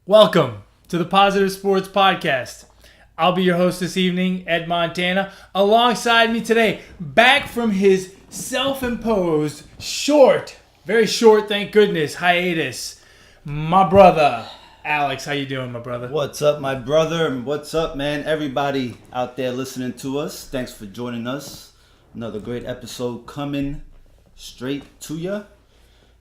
Welcome to the Positive Sports Podcast. I'll be your host this evening, Ed Montana. Alongside me today, back from his self-imposed very short, thank goodness, hiatus, my brother, Alex. How you doing, my brother? What's up, my brother? And what's up, man? Everybody out there listening to us, thanks for joining us. Another great episode coming straight to you.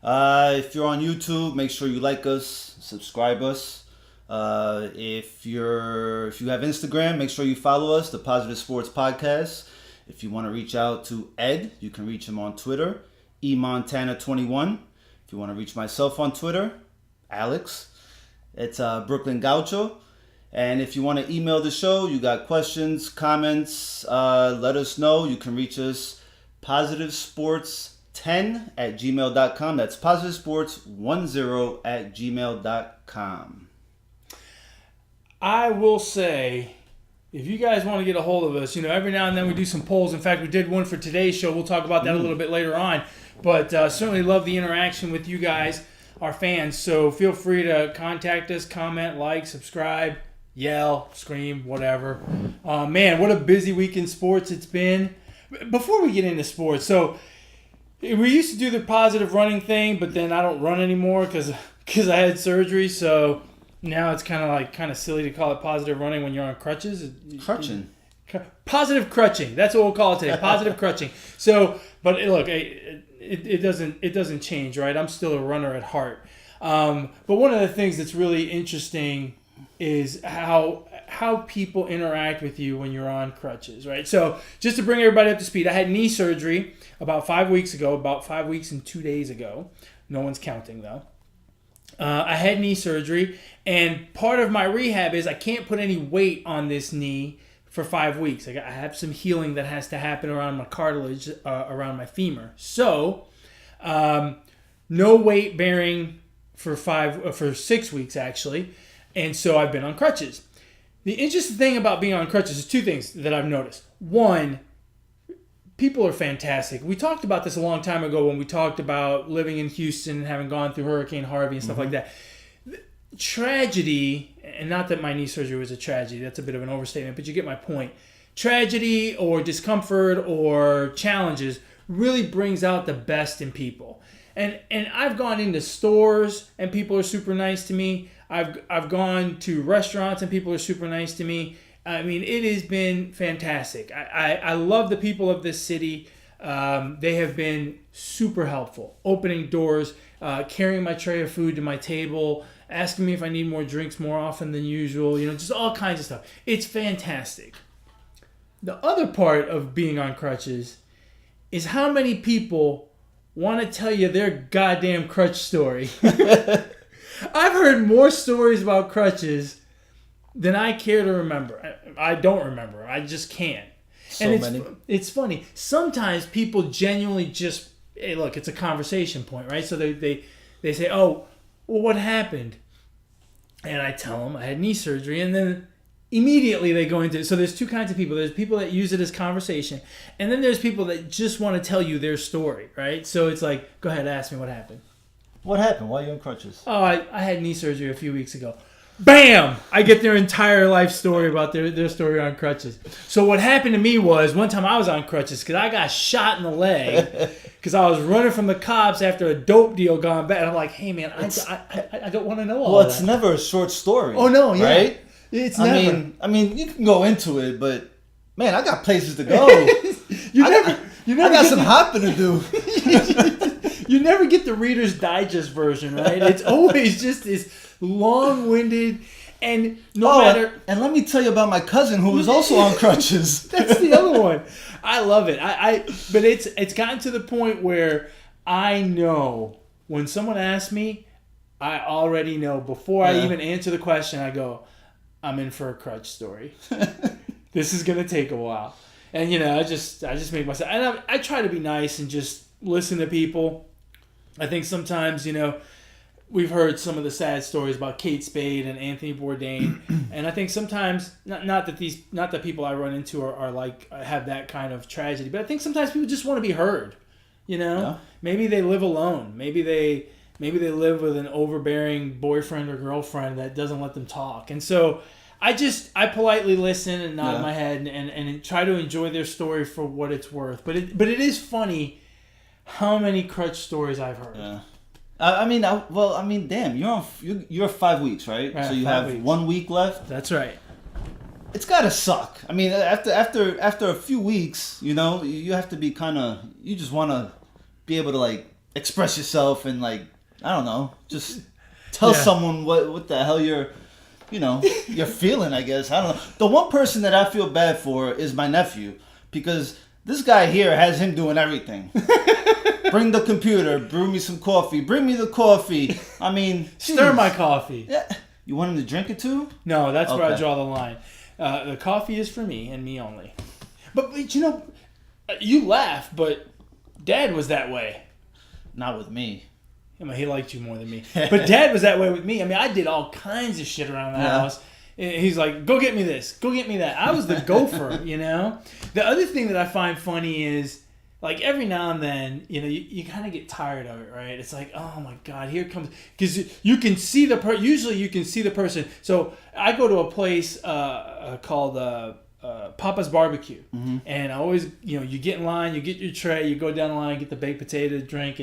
If you're on YouTube, make sure you like us, subscribe us. If you have Instagram, make sure you follow us, the Positive Sports Podcast. If you want to reach out to Ed, you can reach him on Twitter, eMontana21. If you want to reach myself on Twitter, Alex, it's Brooklyn Gaucho. And if you want to email the show, you got questions, comments, let us know. You can reach us positivesports10@gmail.com. That's positivesports10@gmail.com. I will say, if you guys want to get a hold of us, every now and then we do some polls. In fact, we did one for today's show. We'll talk about that a little bit later on. But certainly love the interaction with you guys, our fans. So feel free to contact us, comment, like, subscribe, yell, scream, whatever. Man, what a busy week in sports it's been. Before we get into sports, so we used to do the positive running thing, but then I don't run anymore because I had surgery. So now it's kind of silly to call it positive running when you're on crutches. Crutching. Positive crutching. That's what we'll call it today. Positive crutching. So, but look, it doesn't change, right? I'm still a runner at heart. But one of the things that's really interesting is how people interact with you when you're on crutches, right? So just to bring everybody up to speed, I had knee surgery about 5 weeks ago, about 5 weeks and 2 days ago. No one's counting, though. I had knee surgery, and part of my rehab is I can't put any weight on this knee for 5 weeks. I have some healing that has to happen around my cartilage, around my femur. So, no weight bearing for 6 weeks, actually. And so I've been on crutches. The interesting thing about being on crutches is two things that I've noticed. One, people are fantastic. We talked about this a long time ago when we talked about living in Houston and having gone through Hurricane Harvey and stuff like that. Tragedy, and not that my knee surgery was a tragedy, that's a bit of an overstatement, but you get my point. Tragedy or discomfort or challenges really brings out the best in people. And I've gone into stores and people are super nice to me. I've gone to restaurants and people are super nice to me. I mean, it has been fantastic. I love the people of this city. They have been super helpful, opening doors, carrying my tray of food to my table, asking me if I need more drinks more often than usual, just all kinds of stuff. It's fantastic. The other part of being on crutches is how many people want to tell you their goddamn crutch story. I've heard more stories about crutches than I care to remember. I don't remember. I just can't. It's funny. Sometimes people genuinely just, hey, look, it's a conversation point, right? So they say, oh, well, what happened? And I tell them I had knee surgery, and then immediately they go into it. So there's two kinds of people. There's people that use it as conversation, and then there's people that just want to tell you their story, right? So it's like, go ahead, ask me what happened. What happened? Why are you on crutches? Oh, I had knee surgery a few weeks ago. Bam! I get their entire life story about their story on crutches. So what happened to me was, one time I was on crutches because I got shot in the leg because I was running from the cops after a dope deal gone bad. And I'm like, hey, man, I don't want to know all that. Well, it's never a short story. Oh, no, yeah. Right? It's never. I mean, you can go into it, but, man, I got places to go. I got some hopping to do. You never get the Reader's Digest version, right? It's always just this long-winded, and matter. And let me tell you about my cousin who was also on crutches. That's the other one. I love it. But it's gotten to the point where I know when someone asks me, I already know before I even answer the question. I go, I'm in for a crutch story. This is gonna take a while, and I just make myself. And I try to be nice and just listen to people. I think sometimes, we've heard some of the sad stories about Kate Spade and Anthony Bourdain, and I think sometimes not that people I run into are like have that kind of tragedy, but I think sometimes people just want to be heard. Yeah. Maybe they live alone. Maybe they maybe they live with an overbearing boyfriend or girlfriend that doesn't let them talk. And so I politely listen and nod my head and try to enjoy their story for what it's worth. But it is funny how many crutch stories I've heard. Yeah. Damn, you're 5 weeks, right? Right, so you 5 have weeks. 1 week left. That's right. It's gotta suck. I mean, after a few weeks, you know, you have to be you just want to be able to like express yourself and like, I don't know, just tell someone what the hell you're feeling, I guess. I don't know. The one person that I feel bad for is my nephew, because this guy here has him doing everything. Bring the computer, brew me some coffee, bring me the coffee. I mean, stir my coffee. Yeah. You want him to drink it too? No, that's where I draw the line. The coffee is for me and me only. But you know, you laugh, but Dad was that way. Not with me. I mean, he liked you more than me. But Dad was that way with me. I mean, I did all kinds of shit around the house. He's like, go get me this, go get me that. I was the gopher, you know? The other thing that I find funny is, like, every now and then, you know, you kind of get tired of it, right? It's like, oh my God, here comes... Because you can see usually you can see the person. So I go to a place called Papa's Barbecue. Mm-hmm. And I always, you know, you get in line, you get your tray, you go down the line, get the baked potato, drink,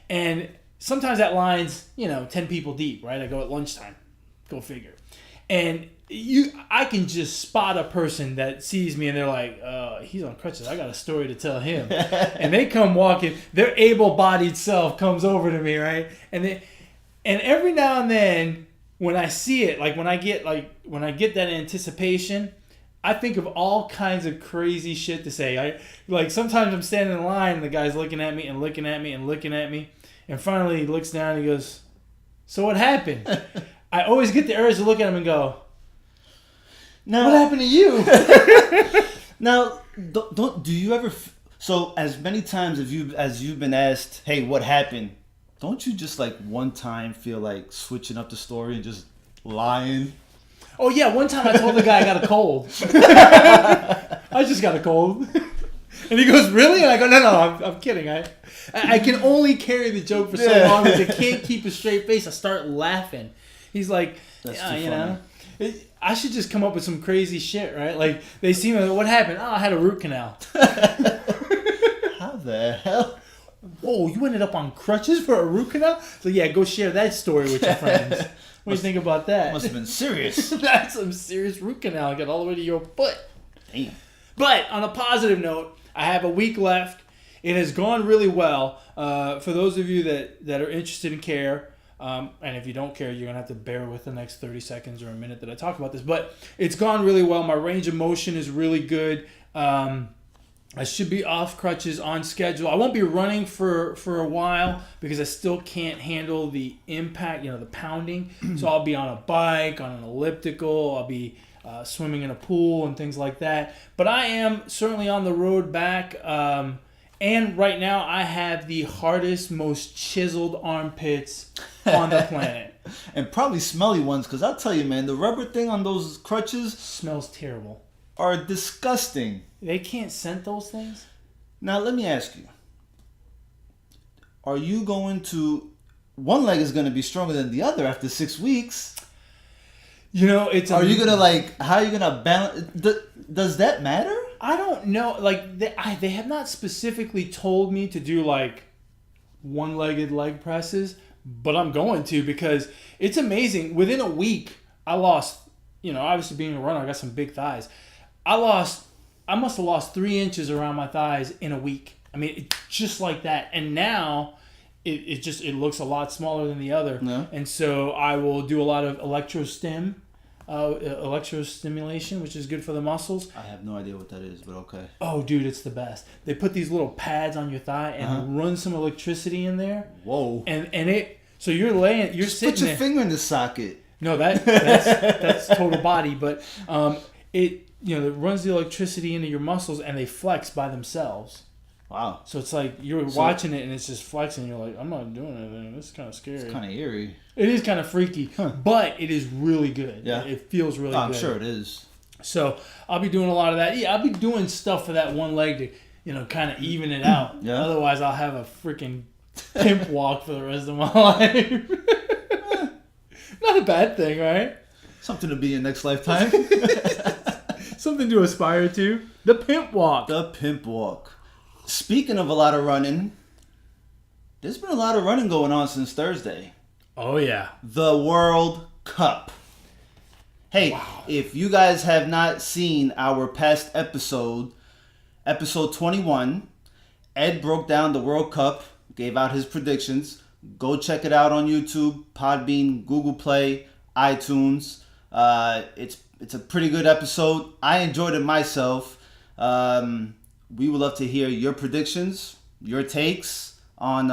and sometimes that line's, you know, 10 people deep, right? I go at lunchtime. Go figure. And I can just spot a person that sees me and they're like, he's on crutches. I got a story to tell him. And they come walking. Their able-bodied self comes over to me, right? And every now and then, when I see it, when I get that anticipation, I think of all kinds of crazy shit to say. Sometimes I'm standing in line and the guy's looking at me and looking at me and looking at me. And finally he looks down and he goes, so what happened? I always get the urge to look at him and go, what happened to you? Now, do you ever... So, as many times as you've been asked, hey, what happened? Don't you just, one time feel like switching up the story and just lying? Oh, yeah. One time I told the guy I got a cold. I just got a cold. And he goes, really? And I go, no, I'm kidding. I can only carry the joke for so long that I can't keep a straight face. I start laughing. He's like, that's yeah, too you funny. know, I should just come up with some crazy shit, right? Like, they see me, what happened? Oh, I had a root canal. How the hell? Whoa, you ended up on crutches for a root canal? So, yeah, go share that story with your friends. What do you think about that? Must have been serious. That's some serious root canal. Got all the way to your foot. Damn. But, on a positive note, I have a week left. It has gone really well. For those of you that are interested in care, and if you don't care, you're going to have to bear with the next 30 seconds or a minute that I talk about this. But it's gone really well. My range of motion is really good. I should be off crutches on schedule. I won't be running for a while because I still can't handle the impact, the pounding. So I'll be on a bike, on an elliptical. I'll be swimming in a pool and things like that. But I am certainly on the road back. And right now, I have the hardest, most chiseled armpits on the planet. And probably smelly ones, because I'll tell you, man, the rubber thing on those crutches... Smells terrible. ...are disgusting. They can't scent those things? Now, let me ask you. Are you going to... One leg is going to be stronger than the other after 6 weeks. It's... Are you going to, how are you going to balance... Does that matter? I don't know. They have not specifically told me to do, one-legged leg presses, but I'm going to because it's amazing. Within a week, I lost, obviously being a runner, I got some big thighs. I must have lost 3 inches around my thighs in a week. I mean, just like that. And now it looks a lot smaller than the other. Yeah. And so I will do a lot of electrostimulation, which is good for the muscles. I have no idea what that is, but okay. Oh, dude, it's the best. They put these little pads on your thigh and run some electricity in there. Whoa. And it, so you're Just sitting put your there. finger in the socket. No, that's total body, but it runs the electricity into your muscles and they flex by themselves. Wow. So it's like you're watching it and it's just flexing. You're like, I'm not doing anything. This is kind of scary. It's kind of eerie. It is kind of freaky, but it is really good. Yeah. It feels really good. I'm sure it is. So I'll be doing a lot of that. Yeah, I'll be doing stuff for that one leg to, kind of even it out. Yeah. Otherwise, I'll have a freaking pimp walk for the rest of my life. Not a bad thing, right? Something to be in next lifetime. Something to aspire to. The pimp walk. The pimp walk. Speaking of a lot of running, there's been a lot of running going on since Thursday. Oh, yeah. The World Cup. Hey, Wow. If you guys have not seen our past episode 21, Ed broke down the World Cup, gave out his predictions. Go check it out on YouTube, Podbean, Google Play, iTunes. It's a pretty good episode. I enjoyed it myself. We would love to hear your predictions, your takes on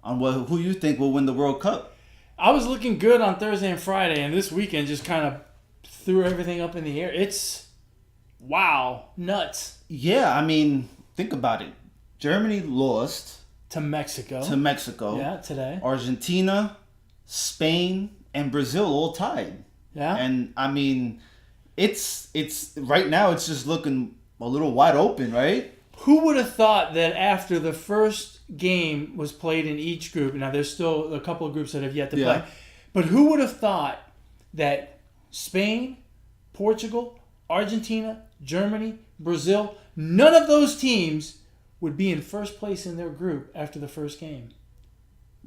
who you think will win the World Cup. I was looking good on Thursday and Friday, and this weekend just kind of threw everything up in the air. It's, wow, nuts. Yeah, I mean, think about it. Germany lost To Mexico. Yeah, today. Argentina, Spain, and Brazil all tied. Yeah. And I mean, it's right now it's just looking a little wide open, right? Who would have thought that after the first game was played in each group, now there's still a couple of groups that have yet to play, but who would have thought that Spain, Portugal, Argentina, Germany, Brazil, none of those teams would be in first place in their group after the first game?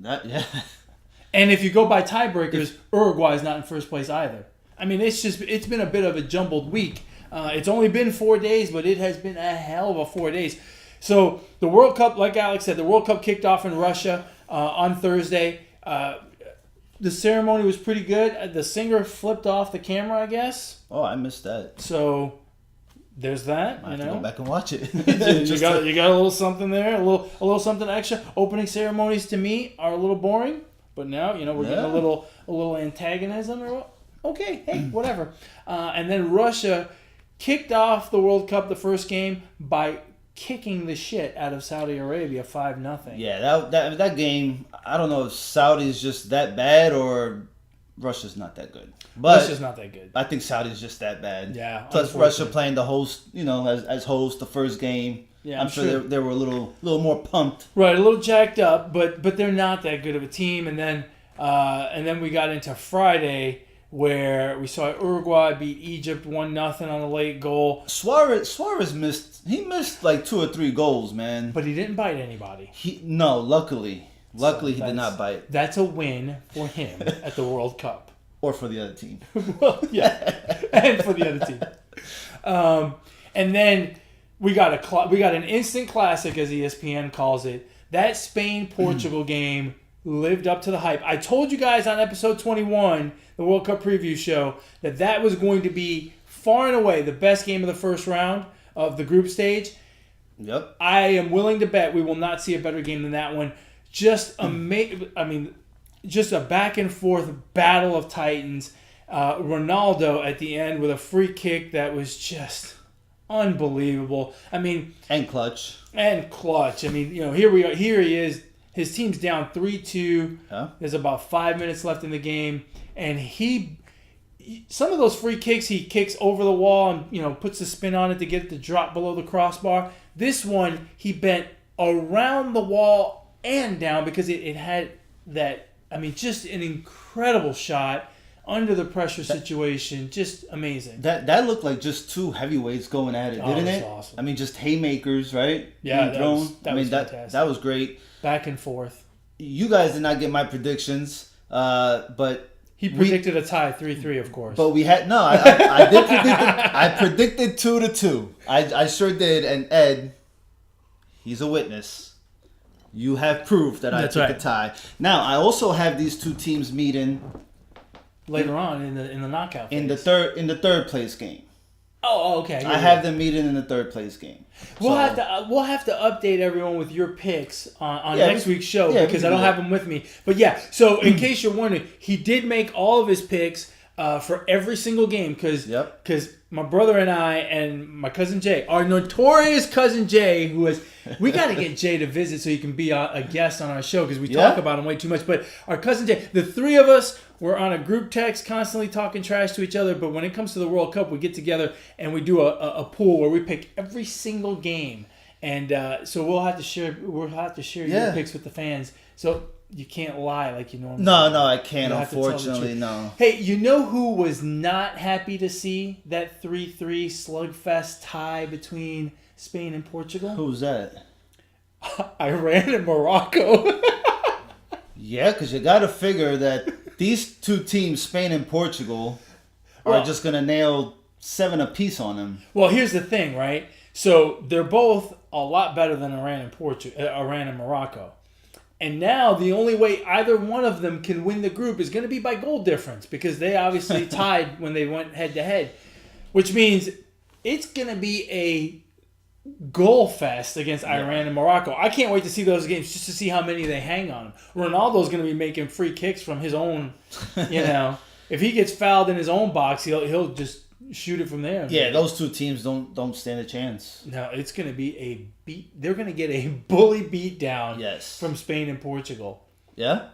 And if you go by tiebreakers, Uruguay's not in first place either. I mean, it's been a bit of a jumbled week. It's only been 4 days, but it has been a hell of a 4 days. So the World Cup, like Alex said, the World Cup kicked off in Russia on Thursday. The ceremony was pretty good. The singer flipped off the camera, I guess. Oh, I missed that. So there's that. I have to go back and watch it. you got a little something there, a little something extra. Opening ceremonies to me are a little boring, but now we're getting a little antagonism. Okay, hey, whatever. And then Russia kicked off the World Cup, the first game, by kicking the shit out of Saudi Arabia 5-0. Yeah, that game, I don't know if Saudi's just that bad or Russia's not that good. But Russia's not that good. I think Saudi's just that bad. Yeah. Plus Russia playing the host, as host the first game. Yeah, I'm sure they were a little more pumped. Right, a little jacked up, but they're not that good of a team. And then we got into Friday, where we saw Uruguay beat Egypt 1-0 on a late goal. Suarez missed like 2 or 3 goals, man. But he didn't bite anybody. Luckily he did not bite. That's a win for him at the World Cup. Or for the other team. Well, yeah, and for the other team. And then we got an instant classic, as ESPN calls it. That Spain-Portugal game lived up to the hype. I told you guys on episode 21, the World Cup preview show, that was going to be far and away the best game of the first round of the group stage. Yep. I am willing to bet we will not see a better game than that one. Just just a back and forth battle of titans. Ronaldo at the end with a free kick that was just unbelievable. I mean, and clutch. I mean, here we are. Here he is. His team's down 3-2. Huh? There's about 5 minutes left in the game, and some of those free kicks he kicks over the wall and puts a spin on it to get it to drop below the crossbar. This one he bent around the wall and down because it had that. I mean, just an incredible shot under the pressure situation. Just amazing. That looked like just 2 heavyweights going at it, didn't it? Awesome. I mean, just haymakers, right? Yeah, that was fantastic. That was great. Back and forth. You guys did not get my predictions, but he predicted a tie, 3-3, of course. But we had I did predict. I predicted 2-2. I sure did, and Ed, he's a witness. You have proof that I took a tie. Now I also have these 2 teams meeting later on in the knockout phase. in the third place game. Oh, okay. I have them meeting in the third place game. We'll have to update everyone with your picks on next week's show because I don't have them with me. But yeah, so in case you're wondering, he did make all of his picks for every single game because my brother and I and my cousin Jay, our notorious cousin Jay, we got to get Jay to visit so he can be a guest on our show because we talk about him way too much. But our cousin Jay, the 3 of us, we're on a group text constantly talking trash to each other. But when it comes to the World Cup, we get together and we do a pool where we pick every single game. And so we'll have to share your picks with the fans. So you can't lie like you normally do. No, I can't, You'll have to tell the unfortunately, truth. no. Hey, you know who was not happy to see that 3-3 slugfest tie between Spain and Portugal? Who's that? Iran and Morocco. Yeah, because you got to figure that these two teams, Spain and Portugal, are just going to nail 7 apiece on them. Well, here's the thing, right? So they're both a lot better than Iran and Morocco. And now the only way either one of them can win the group is going to be by goal difference, because they obviously tied when they went head-to-head, which means it's going to be a goal fest against Iran and Morocco. I can't wait to see those games just to see how many they hang on. Ronaldo's going to be making free kicks from his own, if he gets fouled in his own box, he'll just shoot it from there. Yeah, those two teams don't stand a chance. No, it's going to be a beat. They're going to get a bully beat down from Spain and Portugal. Yeah.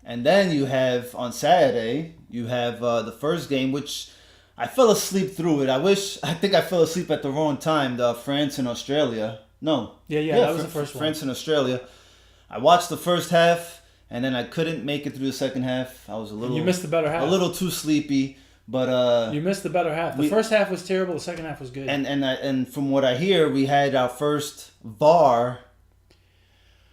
And then you have, on Saturday, the first game, which I fell asleep through it. I think I fell asleep at the wrong time, the France and Australia. No. Yeah, that was the first one. France and Australia. I watched the first half, and then I couldn't make it through the second half. I was you missed the better half. A little too sleepy. But you missed the better half. The first half was terrible. The second half was good. And from what I hear, we had our first VAR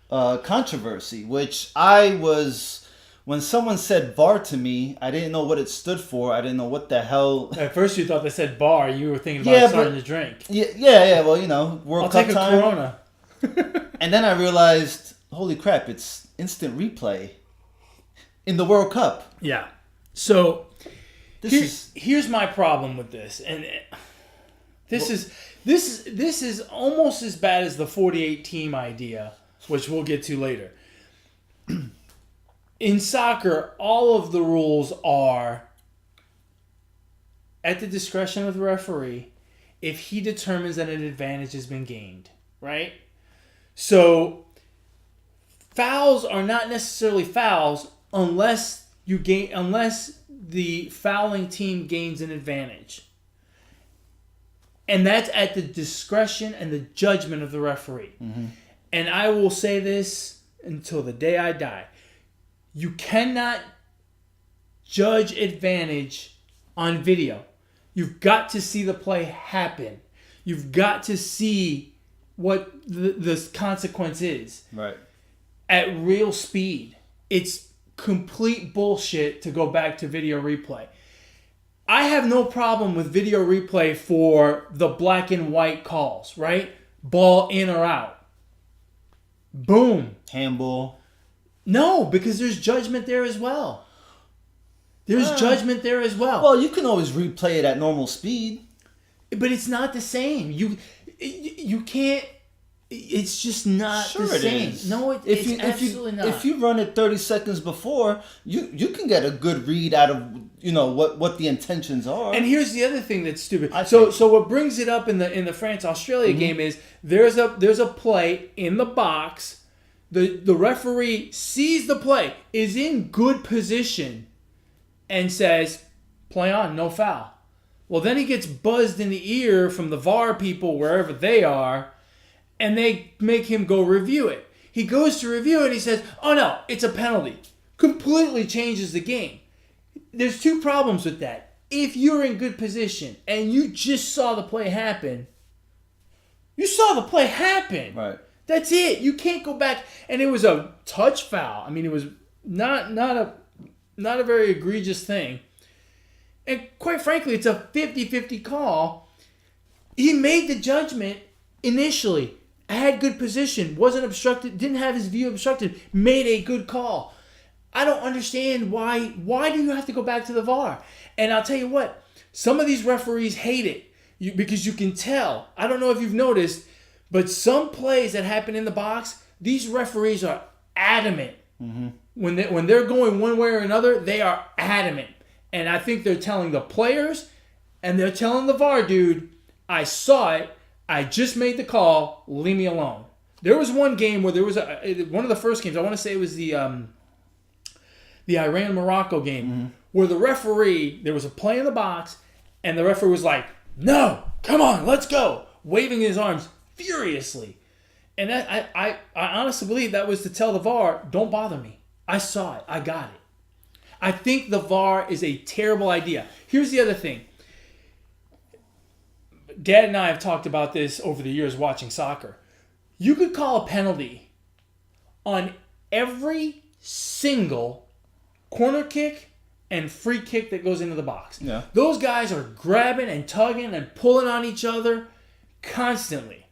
controversy, which when someone said VAR to me, I didn't know what it stood for. I didn't know what the hell. At first, you thought they said bar. You were thinking about starting to drink. Yeah. Well, World Cup time. I'll take a Corona. And then I realized, holy crap! It's instant replay in the World Cup. Yeah. So. Here's my problem with this, and this is almost as bad as the 48 team idea, which we'll get to later. In soccer, all of the rules are at the discretion of the referee if he determines that an advantage has been gained, right? So fouls are not necessarily fouls unless the fouling team gains an advantage. And that's at the discretion and the judgment of the referee. Mm-hmm. And I will say this until the day I die. You cannot judge advantage on video. You've got to see the play happen. You've got to see what the consequence is. Right. At real speed. It's complete bullshit to go back to video replay. I have no problem with video replay for the black and white calls, right? Ball in or out. Boom. Handball. No, because there's judgment there as well. Judgment there as well. Well, you can always replay it at normal speed. But it's not the same. You can't. It's just not the same. Is. No, it's absolutely not. If you run it 30 seconds before, you can get a good read out of what the intentions are. And here's the other thing that's stupid. So what brings it up in the France Australia game is there's a play in the box. The referee sees the play, is in good position, and says, "Play on, no foul." Well, then he gets buzzed in the ear from the VAR people wherever they are. And they make him go review it. He goes to review it. He says, "Oh no, it's a penalty." Completely changes the game. There's two problems with that. If you're in good position and you just saw the play happen, you saw the play happen. Right. That's it. You can't go back. And it was a touch foul. I mean, it was not a very egregious thing. And quite frankly, it's a 50-50 call. He made the judgment initially. Had good position, wasn't obstructed, didn't have his view obstructed, made a good call. I don't understand why do you have to go back to the VAR? And I'll tell you what, some of these referees hate it because you can tell. I don't know if you've noticed, but some plays that happen in the box, these referees are adamant. Mm-hmm. When they're going one way or another, they are adamant. And I think they're telling the players and they're telling the VAR dude, I saw it. I just made the call. Leave me alone. There was one game where there was one of the first games. I want to say it was the Iran-Morocco game where the referee, there was a play in the box, and the referee was like, "No, come on, let's go," waving his arms furiously. And I honestly believe that was to tell the VAR, don't bother me. I saw it. I got it. I think the VAR is a terrible idea. Here's the other thing. Dad and I have talked about this over the years watching soccer. You could call a penalty on every single corner kick and free kick that goes into the box. Yeah. Those guys are grabbing and tugging and pulling on each other constantly.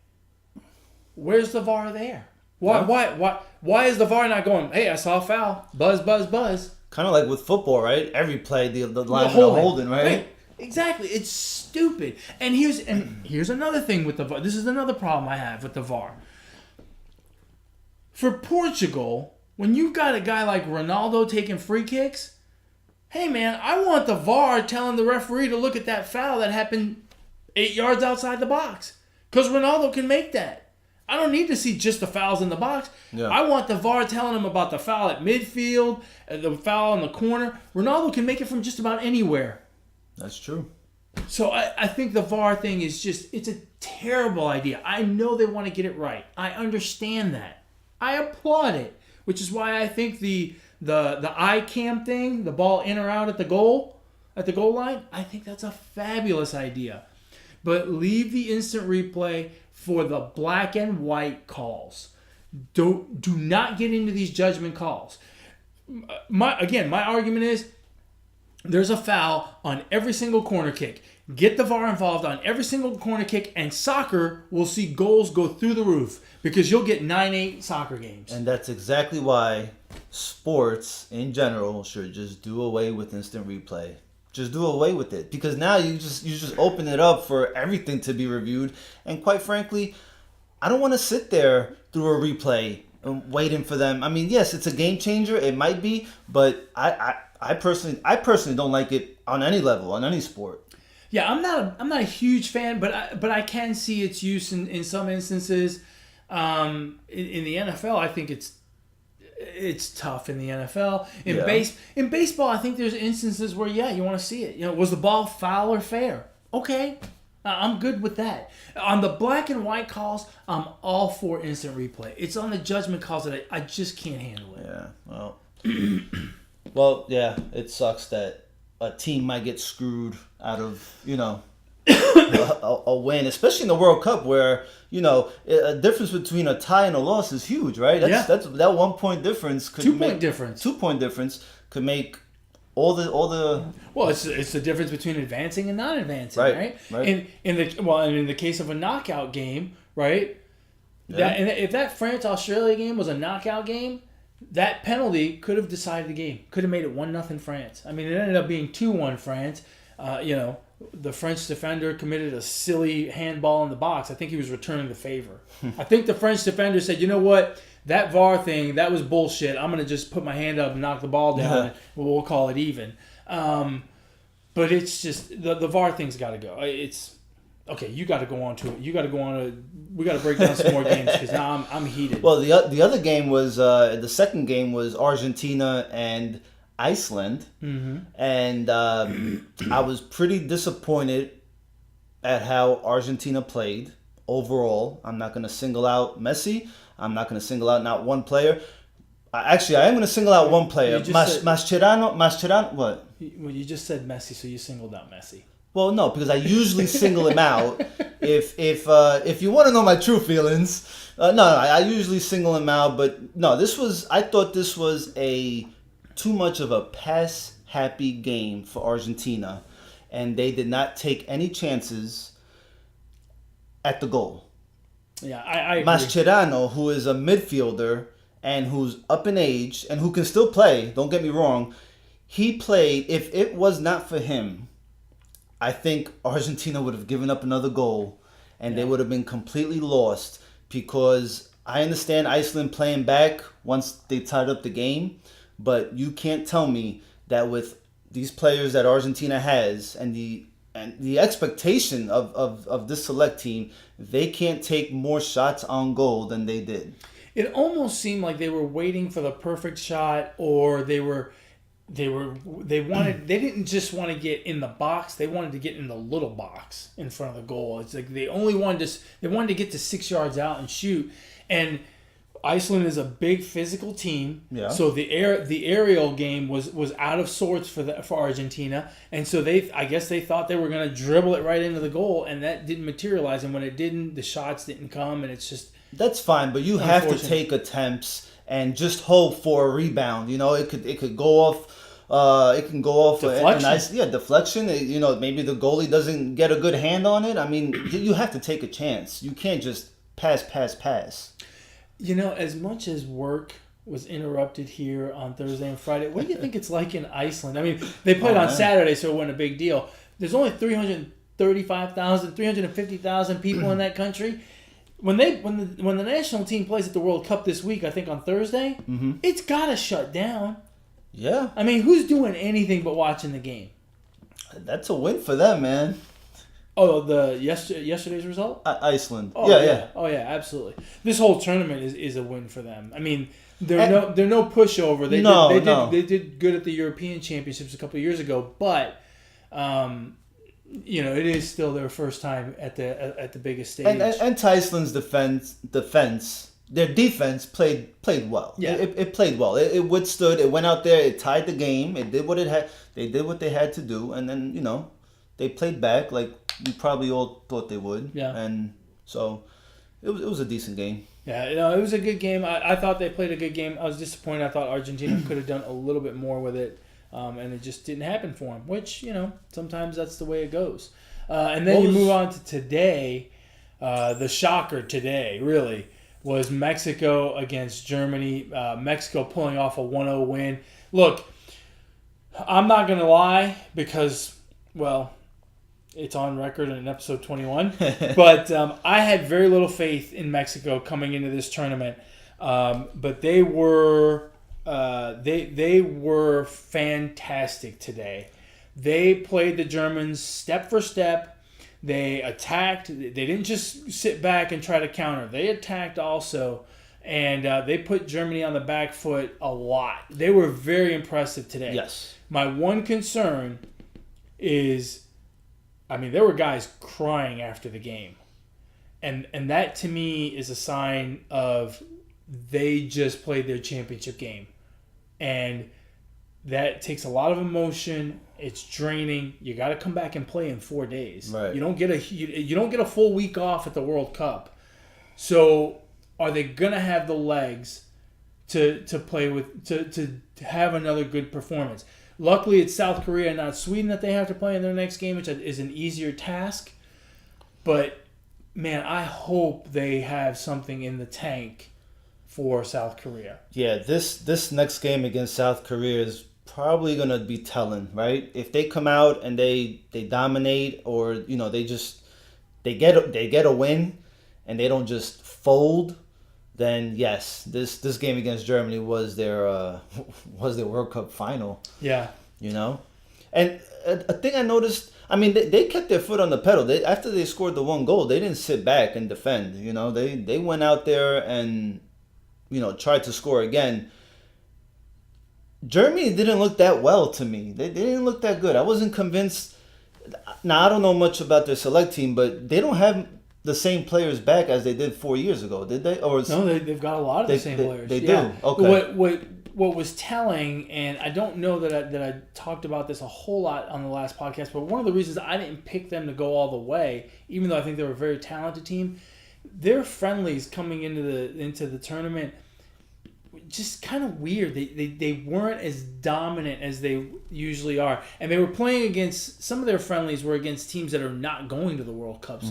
Where's the VAR there? Why is the VAR not going, hey, I saw a foul. Buzz, buzz, buzz. Kind of like with football, right? Every play, the line holding, right? Exactly. It's stupid. And here's another thing with the VAR. This is another problem I have with the VAR. For Portugal, when you've got a guy like Ronaldo taking free kicks, hey man, I want the VAR telling the referee to look at that foul that happened 8 yards outside the box. Because Ronaldo can make that. I don't need to see just the fouls in the box. Yeah. I want the VAR telling him about the foul at midfield, the foul in the corner. Ronaldo can make it from just about anywhere. That's true. So I think the VAR thing is it's a terrible idea. I know they want to get it right. I understand that. I applaud it, which is why I think the eye cam thing, the ball in or out at the goal line, I think that's a fabulous idea. But leave the instant replay for the black and white calls. Do not get into these judgment calls. My argument is there's a foul on every single corner kick. Get the VAR involved on every single corner kick, and soccer will see goals go through the roof because you'll get 9-8 soccer games. And that's exactly why sports in general should just do away with instant replay. Just do away with it, because now you just open it up for everything to be reviewed. And quite frankly, I don't want to sit there through a replay and waiting for them. I mean, yes, it's a game changer. It might be, but I personally don't like it on any level, on any sport. Yeah, I'm not a huge fan, but I can see its use in some instances. In the NFL, I think it's tough in the NFL. In baseball, I think there's instances where you want to see it. Was the ball foul or fair? Okay, I'm good with that. On the black and white calls, I'm all for instant replay. It's on the judgment calls that I just can't handle it. Yeah, well, yeah, it sucks that a team might get screwed out of a win, especially in the World Cup, where a difference between a tie and a loss is huge, right? That's that 1 point difference could 2 point difference. 2 point difference could make all the. Well, it's the difference between advancing and not advancing, right? In the case of a knockout game, right? Yeah. If that France-Australia game was a knockout game, that penalty could have decided the game. Could have made it 1-0 France. I mean, it ended up being 2-1 France. The French defender committed a silly handball in the box. I think he was returning the favor. I think the French defender said, you know what? That VAR thing, that was bullshit. I'm going to just put my hand up and knock the ball down. And we'll call it even. But it's just, the VAR thing's got to go. It's, okay, you got to go on to it. You got to go on to, we got to break down some more games because now I'm heated. Well, the other game was, the second game was Argentina and Iceland, and I was pretty disappointed at how Argentina played overall. I'm not going to single out Messi. I'm not going to single out not one player. Actually, I am going to single out one player. Mascherano. What? Well, you just said Messi, so you singled out Messi. Well, no, because I usually single him out. If you want to know my true feelings, I usually single him out. But no, I thought this was too much of a pass-happy game for Argentina, and they did not take any chances at the goal. Yeah, I agree. Mascherano, who is a midfielder and who's up in age and who can still play, don't get me wrong, he played. If it was not for him, I think Argentina would have given up another goal, and they would have been completely lost, because I understand Iceland playing back once they tied up the game, but you can't tell me that with these players that Argentina has and the expectation of this select team, they can't take more shots on goal than they did. It almost seemed like they were waiting for the perfect shot, or they didn't just want to get in the box, they wanted to get in the little box in front of the goal. It's like they wanted to get to 6 yards out and shoot. And Iceland is a big physical team, Yeah. so the aerial game was out of sorts for Argentina, and so I guess they thought they were going to dribble it right into the goal, and that didn't materialize. And when it didn't, the shots didn't come, and it's just that's fine. But you have to take attempts and just hope for a rebound. You know, it could go off. It can go off deflection. A nice deflection. You know, maybe the goalie doesn't get a good hand on it. I mean, you have to take a chance. You can't just pass. You know, as much as work was interrupted here on Thursday and Friday, what do you think it's like in Iceland? I mean, they played on Saturday, so it wasn't a big deal. There's only 350,000 people in that country. When the national team plays at the World Cup this week, I think on Thursday, it's got to shut down. Yeah. I mean, who's doing anything but watching the game? That's a win for them, man. Oh, yesterday's result? Iceland. Oh, yeah. Oh, yeah, absolutely. This whole tournament is a win for them. I mean, they're no pushover. They did good at the European Championships a couple of years ago, but you know, it is still their first time at the biggest stage. And to Iceland's defense, their defense played well. Yeah. It played well. It withstood. It went out there. It tied the game. It did what it had. They did what they had to do, and then they played back like we probably all thought they would. Yeah. And so it was a decent game. Yeah, it was a good game. I thought they played a good game. I was disappointed. I thought Argentina could have done a little bit more with it, and it just didn't happen for them. Which sometimes that's the way it goes. And then you move on to today. The shocker today really was Mexico against Germany. Mexico pulling off a 1-0 win. Look, I'm not gonna lie because it's on record in episode 21. But I had very little faith in Mexico coming into this tournament. But they were fantastic today. They played the Germans step for step. They attacked. They didn't just sit back and try to counter. They attacked also. And they put Germany on the back foot a lot. They were very impressive today. Yes. My one concern is, there were guys crying after the game. And that to me is a sign of they just played their championship game. And that takes a lot of emotion. It's draining. You got to come back and play in 4 days. Right. You don't get a full week off at the World Cup. So are they gonna have the legs to play with to have another good performance? Luckily, it's South Korea, not Sweden, that they have to play in their next game, which is an easier task. But man, I hope they have something in the tank for South Korea. Yeah, this next game against South Korea is probably gonna be telling, right? If they come out and they dominate, or they get a win, and they don't just fold, then yes, this game against Germany was their World Cup final. Yeah. And a thing I noticed, they kept their foot on the pedal. After they scored the one goal, they didn't sit back and defend. They went out there and tried to score again. Germany didn't look that well to me. They didn't look that good. I wasn't convinced. Now, I don't know much about their select team, but they don't have the same players back as they did 4 years ago, did they? No, they've got a lot of the same players. They do. Okay. What was telling, and I don't know that I talked about this a whole lot on the last podcast, but one of the reasons I didn't pick them to go all the way, even though I think they were a very talented team, their friendlies coming into the tournament just kind of weird. They weren't as dominant as they usually are, and they were playing against, some of their friendlies were against teams that are not going to the World Cup.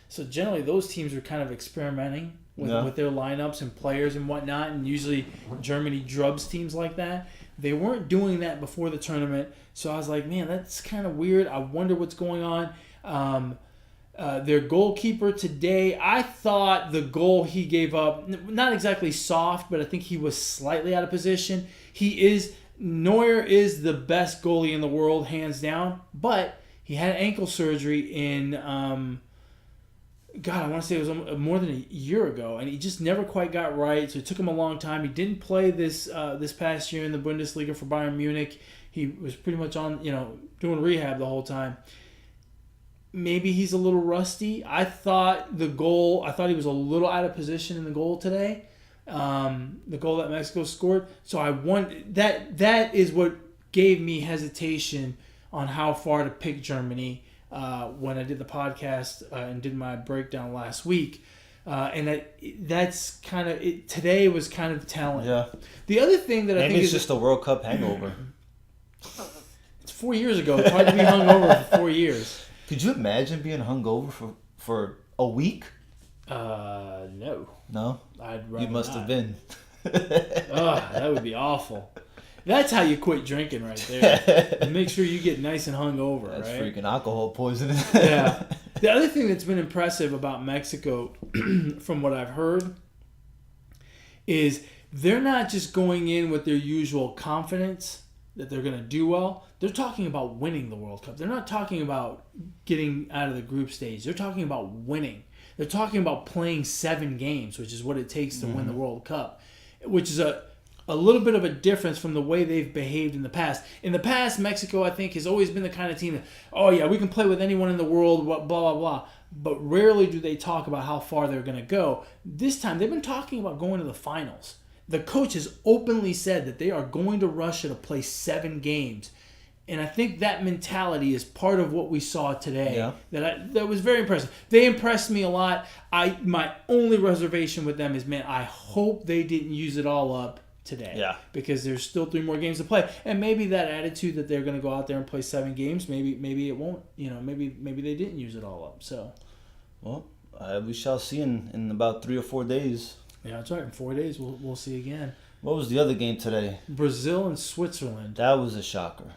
So generally those teams are kind of experimenting with their lineups and players and whatnot, and usually Germany drubs teams like that. They weren't doing that before the tournament, so I was like, man, that's kind of weird. I wonder what's going on. Their goalkeeper today, I thought the goal he gave up, not exactly soft, but I think he was slightly out of position. Neuer is the best goalie in the world, hands down, but he had ankle surgery in, I want to say it was more than a year ago, and he just never quite got right, so it took him a long time. He didn't play this past year in the Bundesliga for Bayern Munich. He was pretty much on, doing rehab the whole time. maybe he's a little rusty. I thought he was a little out of position in the goal today. The goal that Mexico scored. So that is what gave me hesitation on how far to pick Germany when I did the podcast and did my breakdown last week. And that's kind of it. Today was kind of telling. Yeah. The other thing that I think it's is just a World Cup hangover. It's 4 years ago. It's hard to be hungover for 4 years. Could you imagine being hungover for a week? No. No? I'd rather You must not. have been. That would be awful. That's how you quit drinking right there. And make sure you get nice and hungover, That's right? freaking alcohol poisoning. Yeah. The other thing that's been impressive about Mexico, from what I've heard, is they're not just going in with their usual confidence that they're going to do well. They're talking about winning the World Cup. They're not talking about getting out of the group stage. They're talking about winning. They're talking about playing 7 games, which is what it takes to win the World Cup, which is a little bit of a difference from the way they've behaved in the past. In the past, Mexico, I think, has always been the kind of team that, oh yeah, we can play with anyone in the world, blah, blah, blah. But rarely do they talk about how far they're going to go. This time, they've been talking about going to the finals. The coach has openly said that they are going to Russia to play 7 games. And I think that mentality is part of what we saw today. Yeah. That was very impressive. They impressed me a lot. My only reservation with them is, man, I hope they didn't use it all up today. Yeah. Because there's still 3 more games to play. And maybe that attitude that they're going to go out there and play 7 games, maybe it won't. Maybe they didn't use it all up. So, Well, we shall see in about 3 or 4 days. yeah, that's right. In 4 days, we'll see again. What was the other game today? Brazil and Switzerland. That was a shocker.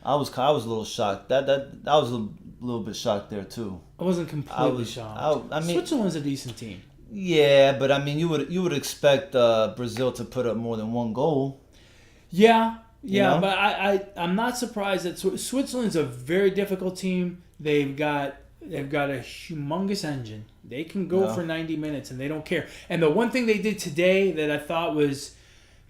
I was a little shocked. I was a little bit shocked there too. I wasn't completely shocked. I mean, Switzerland's a decent team. Yeah, but I mean, you would expect Brazil to put up more than 1 goal. Yeah, You know? but I'm not surprised that Switzerland's a very difficult team. They've got a humongous engine. They can go for 90 minutes and they don't care. And the one thing they did today that I thought was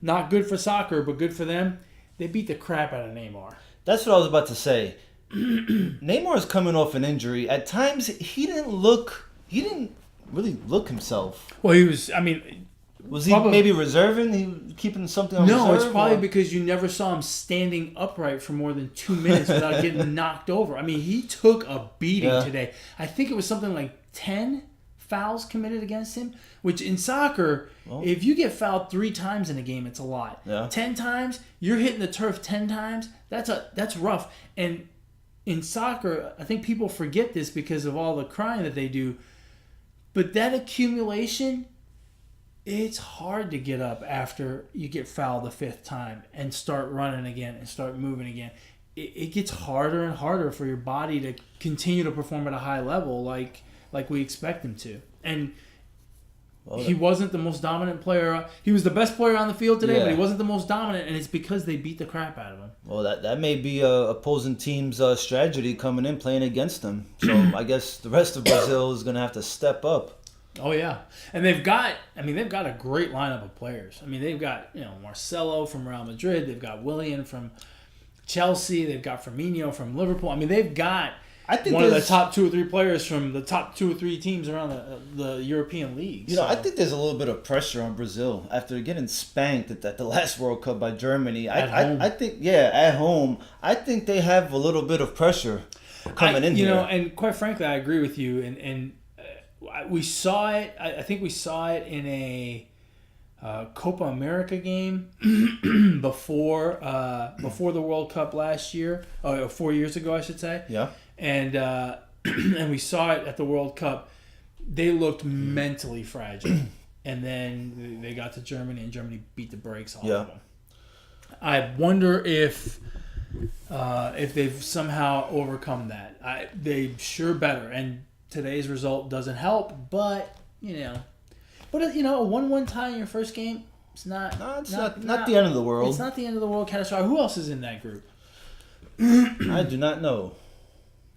not good for soccer but good for them, they beat the crap out of Neymar. That's what I was about to say. Neymar is coming off an injury. At times, he didn't really look himself. Well, he was. I mean, Was he maybe reserving? He was keeping something on reserve? No, it's probably because you never saw him standing upright for more than 2 minutes without getting knocked over. I mean, he took a beating today. I think it was something like 10 fouls committed against him, which in soccer, if you get fouled 3 times in a game, it's a lot. Yeah. 10 times, you're hitting the turf 10 times, that's rough. And in soccer, I think people forget this because of all the crying that they do, but that accumulation, it's hard to get up after you get fouled the 5th time and start running again and start moving again. It gets harder and harder for your body to continue to perform at a high level like we expect him to. And he wasn't the most dominant player. He was the best player on the field today, but he wasn't the most dominant, and it's because they beat the crap out of him. Well, that may be opposing team's strategy coming in, playing against them. So I guess the rest of Brazil is going to have to step up. Oh, yeah. And they've got a great lineup of players. I mean, they've got, Marcelo from Real Madrid. They've got Willian from Chelsea. They've got Firmino from Liverpool. I mean, they've got one of the top 2 or 3 players from the top 2 or 3 teams around the European league. I think there's a little bit of pressure on Brazil after getting spanked at the last World Cup by Germany. I think, at home, I think they have a little bit of pressure coming in here. And quite frankly, I agree with you. And we saw it. I think we saw it in a Copa America game before the World Cup last year, 4 years ago, I should say. Yeah. And and we saw it at the World Cup. They looked mentally fragile, and then they got to Germany, and Germany beat the brakes off of them. I wonder if they've somehow overcome that. They sure better. And today's result doesn't help, but a 1-1 tie in your first game, it's not the end of the world. It's not the end of the world catastrophe. Who else is in that group? I do not know,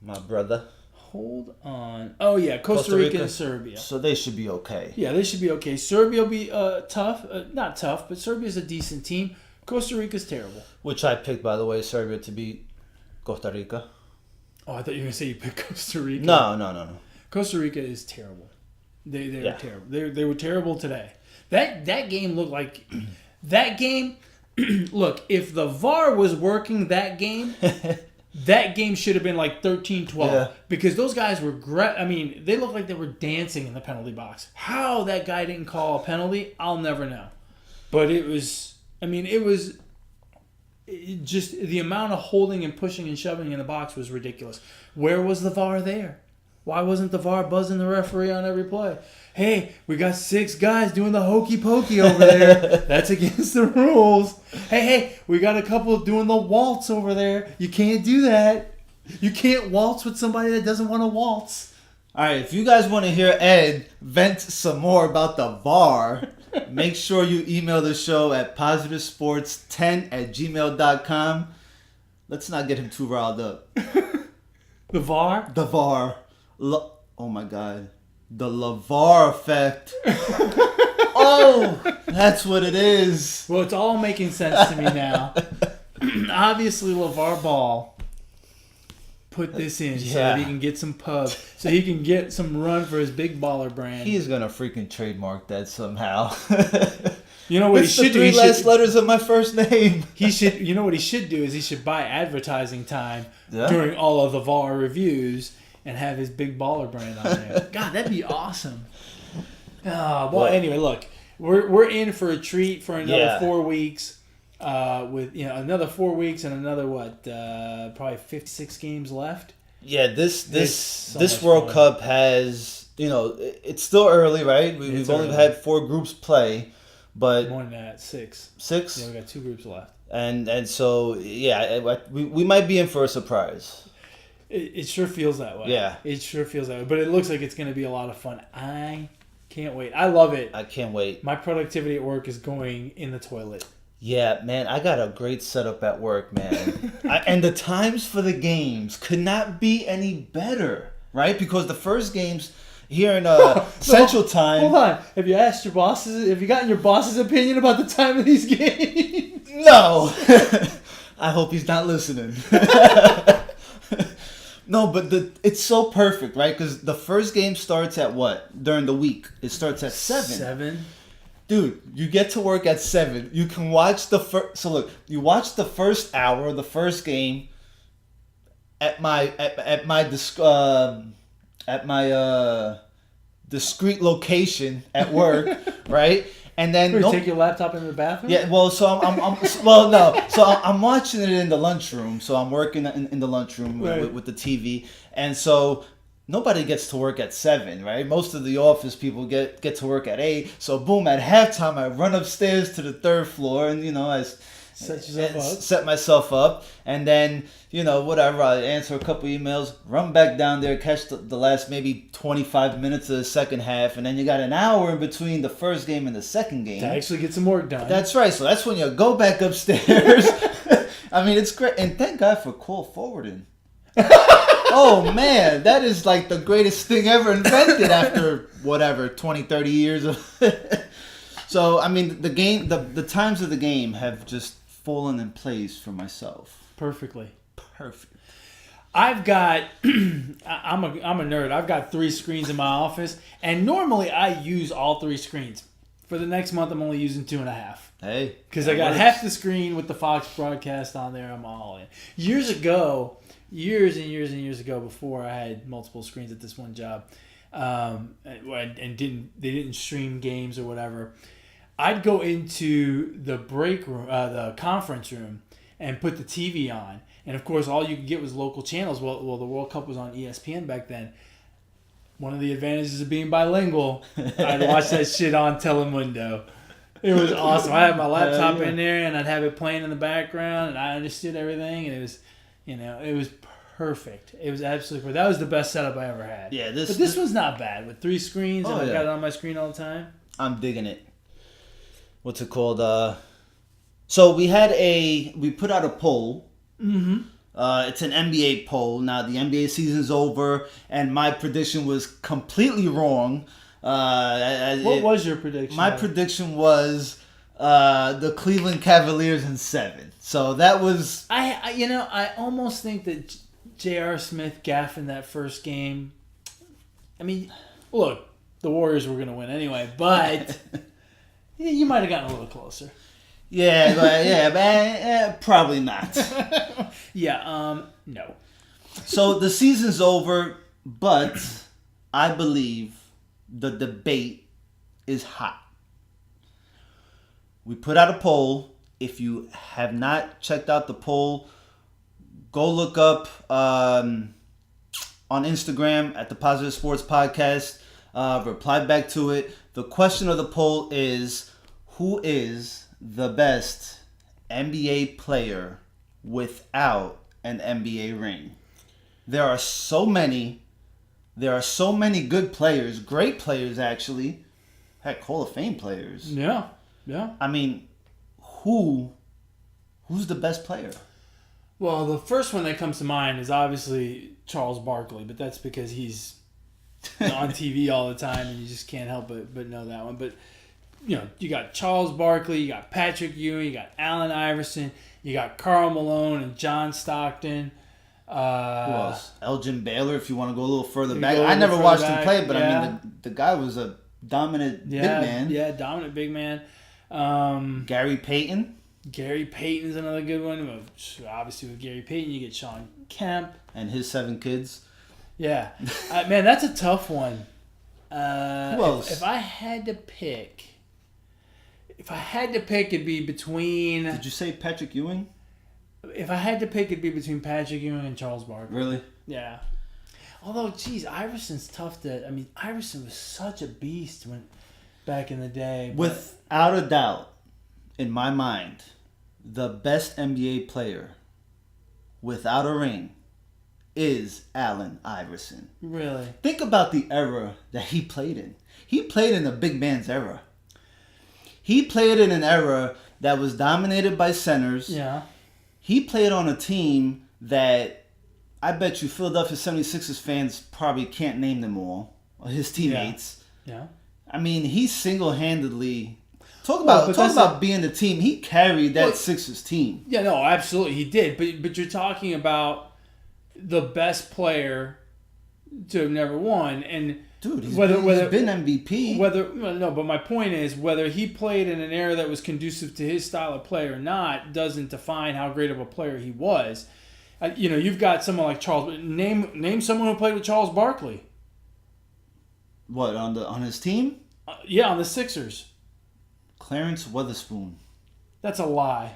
my brother. Hold on. Oh yeah, Costa Rica and Serbia. So they should be okay. Yeah, they should be okay. Serbia will be tough. Not tough, but Serbia's a decent team. Costa Rica's terrible. Which I picked, by the way, Serbia to beat Costa Rica. Oh, I thought you were going to say you picked Costa Rica. No. Costa Rica is terrible. They were terrible. They were terrible today. That game looked like that game. Look, if the VAR was working that game should have been like 13-12 because those guys were they looked like they were dancing in the penalty box. How that guy didn't call a penalty, I'll never know. But it was just the amount of holding and pushing and shoving in the box was ridiculous. Where was the VAR there? Why wasn't the VAR buzzing the referee on every play? Hey, we got 6 guys doing the hokey pokey over there. That's against the rules. Hey, we got a couple doing the waltz over there. You can't do that. You can't waltz with somebody that doesn't want to waltz. All right, if you guys want to hear Ed vent some more about the VAR, make sure you email the show at positivesports10@gmail.com. Let's not get him too riled up. The VAR? The VAR. Oh my God. The LeVar effect. Oh, that's what it is. Well, it's all making sense to me now. Obviously, LeVar Ball put this in so that he can get some pub, so he can get some run for his big baller brand. He's going to freaking trademark that somehow. You know what he should do? The 3 last letters of my first name. You know what he should do is he should buy advertising time during all of the VAR reviews and have his big baller brand on there. God, that'd be awesome. Anyway, look, we're in for a treat for another 4 weeks. With another 4 weeks and another probably 56 games left. Yeah, this World Cup has it's still early, right? We've only had 4 groups play. But more than that, 6. 6? Yeah, we got 2 groups left. And so, we might be in for a surprise. It sure feels that way. Yeah. It sure feels that way. But it looks like it's going to be a lot of fun. I can't wait. I love it. I can't wait. My productivity at work is going in the toilet. Yeah, man, I got a great setup at work, man. And the times for the games could not be any better, right? Because the first games here in Central Time. Hold on. Have you asked your bosses? Have you gotten your boss's opinion about the time of these games? No. I hope he's not listening. No, but it's so perfect, right? Because the first game starts at what? During the week. It starts at 7. 7? Dude, you get to work at 7. You can watch the first... So look, you watch the first hour of the first game at my discreet location at work, right? And then take your laptop in the bathroom. Yeah, well, so I'm watching it in the lunchroom. So I'm working in the lunchroom with the TV, and so nobody gets to work at 7, right? Most of the office people get to work at 8. So boom, at halftime, I run upstairs to the 3rd floor, and I set myself up, and then whatever, I answer a couple emails, run back down there, catch the last maybe 25 minutes of the second half, and then you got an hour in between the first game and the second game to actually get some work done. That's right. So that's when you go back upstairs. I mean, it's great, and thank God for call forwarding. Oh man, that is like the greatest thing ever invented after 20-30 years of So I mean, the game, the times of the game have just fallen in place for myself. Perfectly. Perfect. I've got I'm a nerd. I've got 3 screens in my office, and normally I use all 3 screens. For the next month, I'm only using 2.5. Hey, because I got half the screen with the Fox broadcast on there. I'm all in. Years and years ago, before I had multiple screens at this one job, and they didn't stream games or whatever, I'd go into the break room, the conference room, and put the TV on. And of course, all you could get was local channels. Well, the World Cup was on ESPN back then. One of the advantages of being bilingual, I'd watch that shit on Telemundo. It was awesome. I had my laptop in there, and I'd have it playing in the background, and I understood everything, and it was, it was perfect. It was absolutely perfect. That was the best setup I ever had. Yeah, but this one's not bad with 3 screens, and I've got it on my screen all the time. I'm digging it. What's it called? So we put out a poll. Mm-hmm. It's an NBA poll. Now the NBA season's over, and my prediction was completely wrong. What was your prediction? My prediction was the Cleveland Cavaliers in 7. So that was. I almost think that J.R. Smith gaffing that first game. I mean, look, the Warriors were going to win anyway, but you might have gotten a little closer. But probably not. No. So the season's over, but I believe the debate is hot. We put out a poll. If you have not checked out the poll, go look up on Instagram at the Positive Sports Podcast. Reply back to it. The question of the poll is, who is the best NBA player without an NBA ring? There are so many good players, great players actually. Heck, Hall of Fame players. Yeah. I mean, who's the best player? Well, the first one that comes to mind is obviously Charles Barkley, but that's because he's on TV all the time and you just can't help but know that one. But, you got Charles Barkley, you got Patrick Ewing, you got Allen Iverson, you got Karl Malone and John Stockton. Who else? Elgin Baylor, if you want to go a little further back. I never watched him play, but I mean, the guy was a dominant big man. Yeah, dominant big man. Gary Payton. Gary Payton's another good one. Obviously, with Gary Payton, you get Sean Kemp. And his 7 kids. Yeah. Man, that's a tough one. Who else? If I had to pick, it'd be between... Did you say Patrick Ewing? If I had to pick, it'd be between Patrick Ewing and Charles Barkley. Really? Yeah. Although, geez, Iverson's tough to... I mean, Iverson was such a beast back in the day. Without a doubt, in my mind, the best NBA player without a ring is Allen Iverson. Really? Think about the era that he played in. He played in the big man's era. He played in an era that was dominated by centers. Yeah. He played on a team that I bet you Philadelphia 76ers fans probably can't name them all. His teammates. Yeah. I mean, he single-handedly... Talk about being the team. He carried that Sixers team. Yeah, no, absolutely. He did. But you're talking about the best player to have never won. And dude, he's been MVP. But my point is, whether he played in an era that was conducive to his style of play or not doesn't define how great of a player he was. You've got someone like Charles. Name someone who played with Charles Barkley. What, on his team? On the Sixers. Clarence Weatherspoon. That's a lie.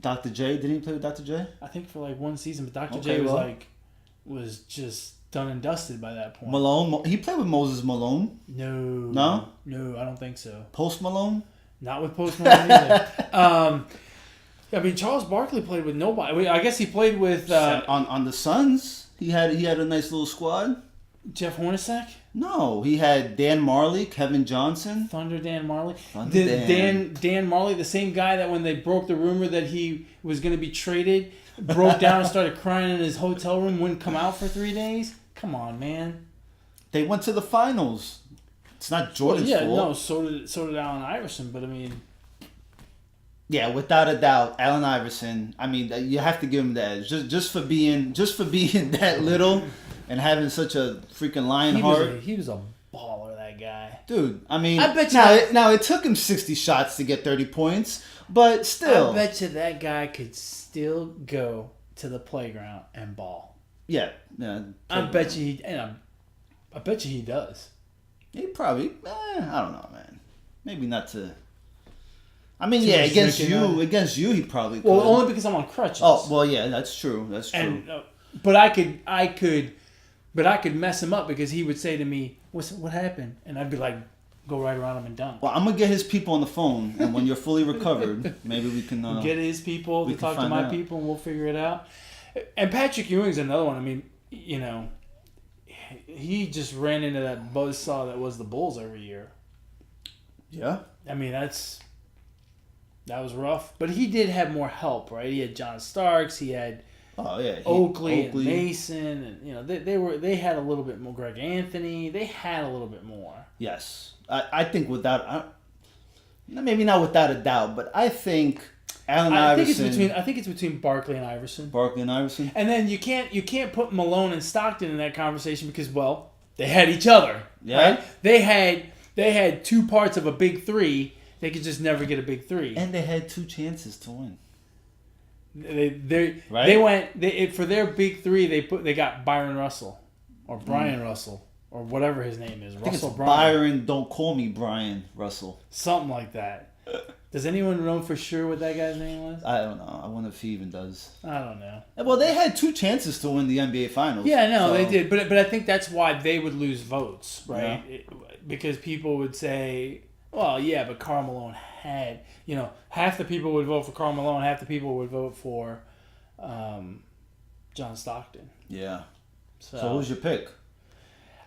Dr. J, didn't he play with Dr. J? I think for like one season, but Dr. J was just done and dusted by that point. Malone, he played with Moses Malone. No, I don't think so. Post Malone? Not with Post Malone either. I mean, Charles Barkley played with nobody. I guess he played with on the Suns. He had a nice little squad. Jeff Hornacek? No, he had Dan Marley, Kevin Johnson. Thunder Dan Marley. Dan Marley, the same guy that when they broke the rumor that he was going to be traded, broke down and started crying in his hotel room, wouldn't come out for 3 days? Come on, man. They went to the finals. It's not Jordan's fault. No, so did Allen Iverson, but I mean... Yeah, without a doubt, Allen Iverson. I mean, you have to give him that. Just for being that little and having such a freaking lion heart. He was a baller, that guy. Dude, I mean, I bet you now it took him 60 shots to get 30 points, but still. I bet you that guy could still go to the playground and ball. Yeah. I bet you he does. He probably. I don't know, man. Maybe not to. I mean, yeah, against you, he probably could. Well, only because I'm on crutches. Oh, well, yeah, that's true. And, but I could mess him up because he would say to me, "What happened?" And I'd be like, "Go right around him and dunk." Well, I'm gonna get his people on the phone, and when you're fully recovered, maybe we can get his people to talk to my people, and we'll figure it out. And Patrick Ewing's another one. I mean, he just ran into that buzzsaw that was the Bulls every year. Yeah. I mean, that was rough, but he did have more help, right? He had John Starks, he had Oakley and Mason, and they had a little bit more. Greg Anthony, they had a little bit more. Yes, I think maybe not without a doubt, but I think Allen I think Iverson. I think it's between Barkley and Iverson. Barkley and Iverson. And then you can't put Malone and Stockton in that conversation because, well, they had each other. Yeah. Right? They had two parts of a big three. They could just never get a big three. And they had 2 chances to win. They Right? went for their big three. They got Byron Russell or Brian Russell or whatever his name is. I think Russell it's Bryan. Byron. Don't call me Brian Russell. Something like that. Does anyone know for sure what that guy's name was? I don't know. I wonder if he even does. I don't know. Well, they had 2 chances to win the NBA Finals. Yeah, no, so- they did, but I think that's why they would lose votes, right? Yeah. Because people would say, "Well, yeah, but Karl Malone had, half the people would vote for Karl Malone, half the people would vote for John Stockton." Yeah. So, So who's your pick?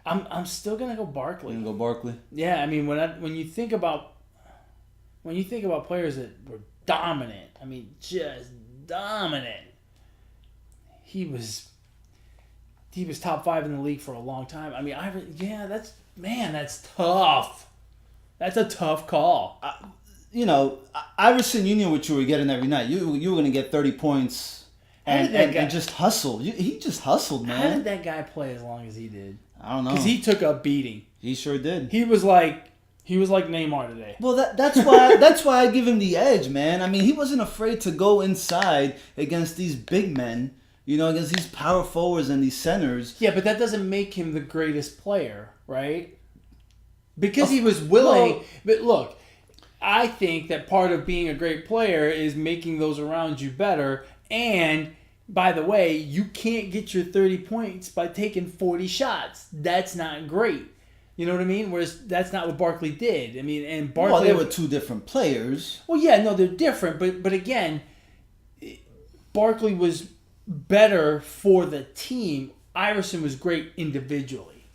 I'm still gonna go Barkley. You gonna go Barkley? Yeah, I mean when you think about players that were dominant, I mean just dominant. He was top 5 in the league for a long time. I mean, that's tough. That's a tough call. Iverson, you knew what you were getting every night. You were gonna get 30 points and just hustle. He just hustled, man. How did that guy play as long as he did? I don't know. Because he took a beating. He sure did. He was like Neymar today. Well, that's why I give him the edge, man. I mean, he wasn't afraid to go inside against these big men, against these power forwards and these centers. Yeah, but that doesn't make him the greatest player, right? Because he was willing. Well, but look, I think that part of being a great player is making those around you better. And by the way, you can't get your 30 points by taking 40 shots. That's not great. You know what I mean? Whereas that's not what Barkley did. I mean, and Barkley. Well, they were 2 different players. Well, yeah, no, they're different. But again, Barkley was better for the team. Iverson was great individually,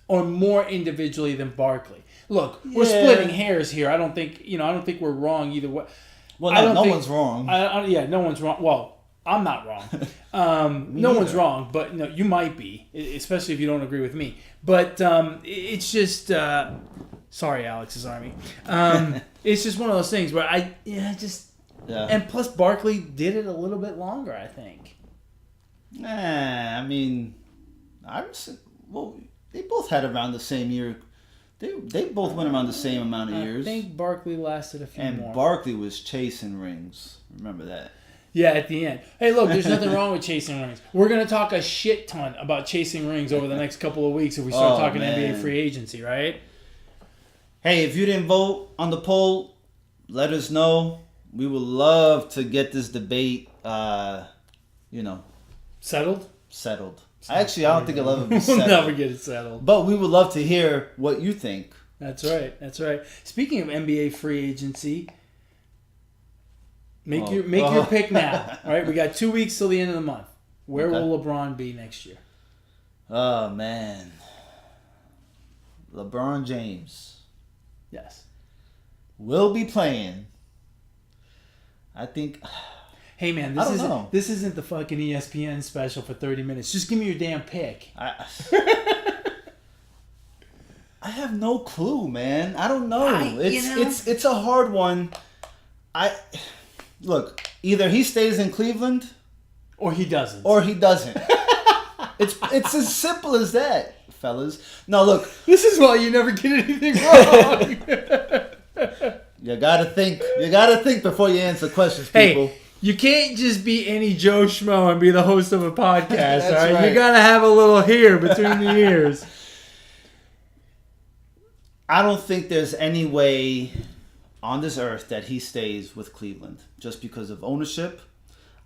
or more individually than Barkley. Look, we're splitting hairs here. I don't think we're wrong either way. Well, no one's wrong. No one's wrong. Well, I'm not wrong. No one's wrong, but you might be, especially if you don't agree with me. But it's just sorry, Alex's Army. It's just one of those things where and plus Barkley did it a little bit longer, I think. I mean, Iverson. Well, they both had around the same year. They both went around the same amount of years. I think Barkley lasted a few more. And Barkley was chasing rings. Remember that. Yeah, at the end. Hey, look, there's nothing wrong with chasing rings. We're going to talk a shit ton about chasing rings over the next couple of weeks if we start talking NBA free agency, right? Hey, if you didn't vote on the poll, let us know. We would love to get this debate, Settled? settled. I don't think it'll ever be We'll settled. never get it settled. But we would love to hear what you think. That's right. Speaking of NBA free agency, make your pick now. All right, we got 2 weeks till the end of the month. Where will LeBron be next year? Oh, man. LeBron James Yes. will be playing. I think... Hey man, this isn't the fucking ESPN special for 30 minutes. Just give me your damn pick. I have no clue, man. I don't know. It's a hard one. Look, either he stays in Cleveland Or he doesn't. It's as simple as that, fellas. No, look. This is why you never get anything wrong. You gotta think. You gotta think before you answer questions, people. Hey, you can't just be any Joe Schmo and be the host of a podcast, That's all right? right. You gotta have a little here between the ears. I don't think there's any way on this earth that he stays with Cleveland just because of ownership.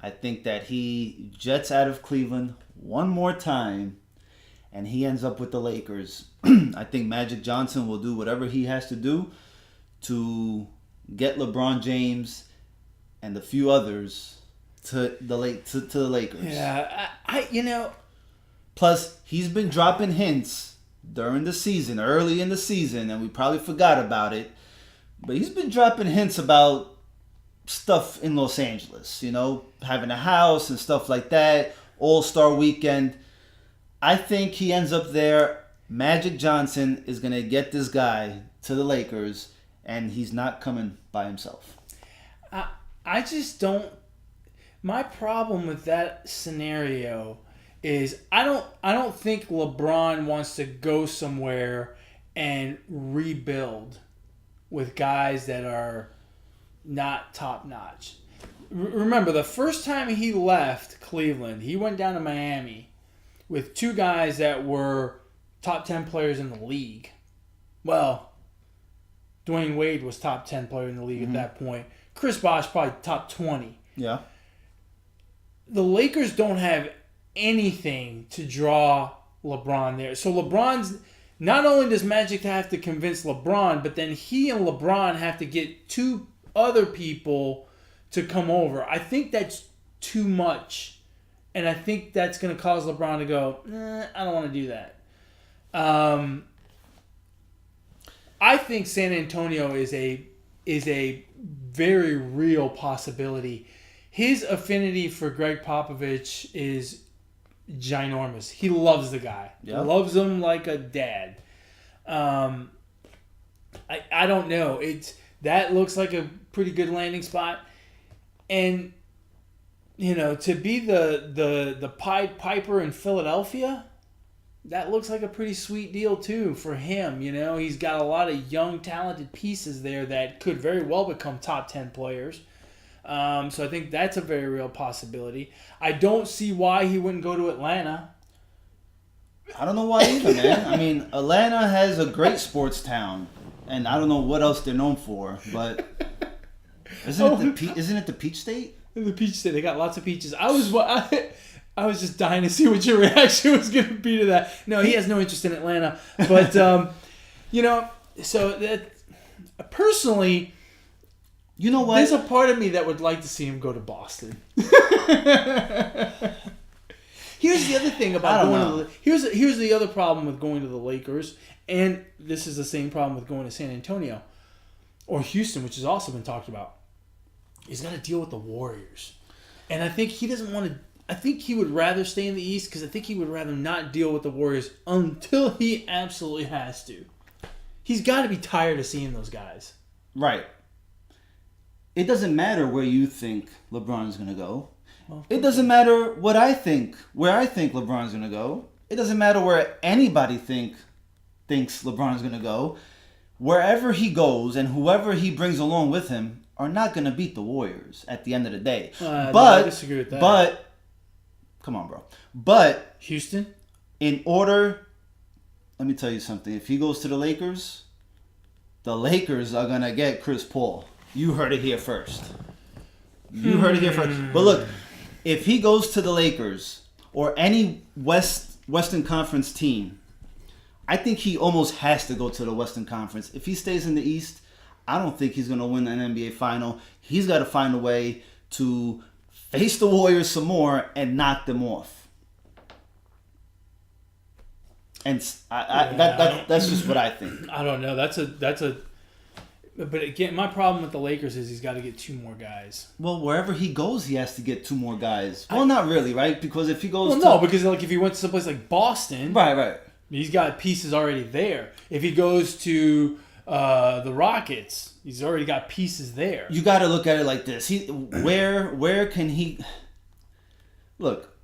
I think that he jets out of Cleveland one more time and he ends up with the Lakers. I think Magic Johnson will do whatever he has to do to get LeBron James and the few others to the Lakers. Yeah, Plus, he's been dropping hints during the season, early in the season, and we probably forgot about it. But he's been dropping hints about stuff in Los Angeles, having a house and stuff like that, All-Star Weekend. I think he ends up there. Magic Johnson is going to get this guy to the Lakers, and he's not coming by himself. I just don't. My problem with that scenario is I don't think LeBron wants to go somewhere and rebuild with guys that are not top notch. Remember, the first time he left Cleveland, he went down to Miami with two guys that were top 10 players in the league. Well, Dwayne Wade was top 10 player in the league at that point. Chris Bosh probably top 20. Yeah. The Lakers don't have anything to draw LeBron there. So LeBron's, not only does Magic have to convince LeBron, but then he and LeBron have to get two other people to come over. I think that's too much. And I think that's going to cause LeBron to go, I don't want to do that. I think San Antonio is a very real possibility. His affinity for Greg Popovich is ginormous. He loves the guy. Yep. Loves him like a dad. I don't know. That looks like a pretty good landing spot. And to be the Pied Piper in Philadelphia, that looks like a pretty sweet deal too for him. He's got a lot of young, talented pieces there that could very well become top 10 players. So I think that's a very real possibility. I don't see why he wouldn't go to Atlanta. I don't know why either, man. I mean, Atlanta has a great sports town, and I don't know what else they're known for, but isn't it the Peach State? The Peach State. They got lots of peaches. I was just dying to see what your reaction was going to be to that. No, he has no interest in Atlanta, but so that personally. You know what? There's a part of me that would like to see him go to Boston. Here's the other thing about going to here's the other problem with going to the Lakers, and this is the same problem with going to San Antonio or Houston, which has also been talked about. He's got to deal with the Warriors, and I think he doesn't want to. I think he would rather stay in the East because I think he would rather not deal with the Warriors until he absolutely has to. He's got to be tired of seeing those guys. Right. It doesn't matter where you think LeBron's going to go. Well, it doesn't matter where I think LeBron's going to go. It doesn't matter where anybody thinks LeBron's going to go. Wherever he goes and whoever he brings along with him are not going to beat the Warriors at the end of the day. I disagree with that. But, come on, bro. But Houston? Let me tell you something. If he goes to the Lakers are going to get Chris Paul. You heard it here first. But look, if he goes to the Lakers or any Western Conference team, I think he almost has to go to the Western Conference. If he stays in the East, I don't think he's going to win an NBA final. He's got to find a way to face the Warriors some more and knock them off. And that's just what I think. I don't know. That's a. But again, my problem with the Lakers is he's got to get two more guys. Well, wherever he goes, he has to get two more guys. Well, not really, right? Because if he goes, because if he went to someplace like Boston, right, he's got pieces already there. If he goes to the Rockets, he's already got pieces there. You got to look at it like this: where can he? Look,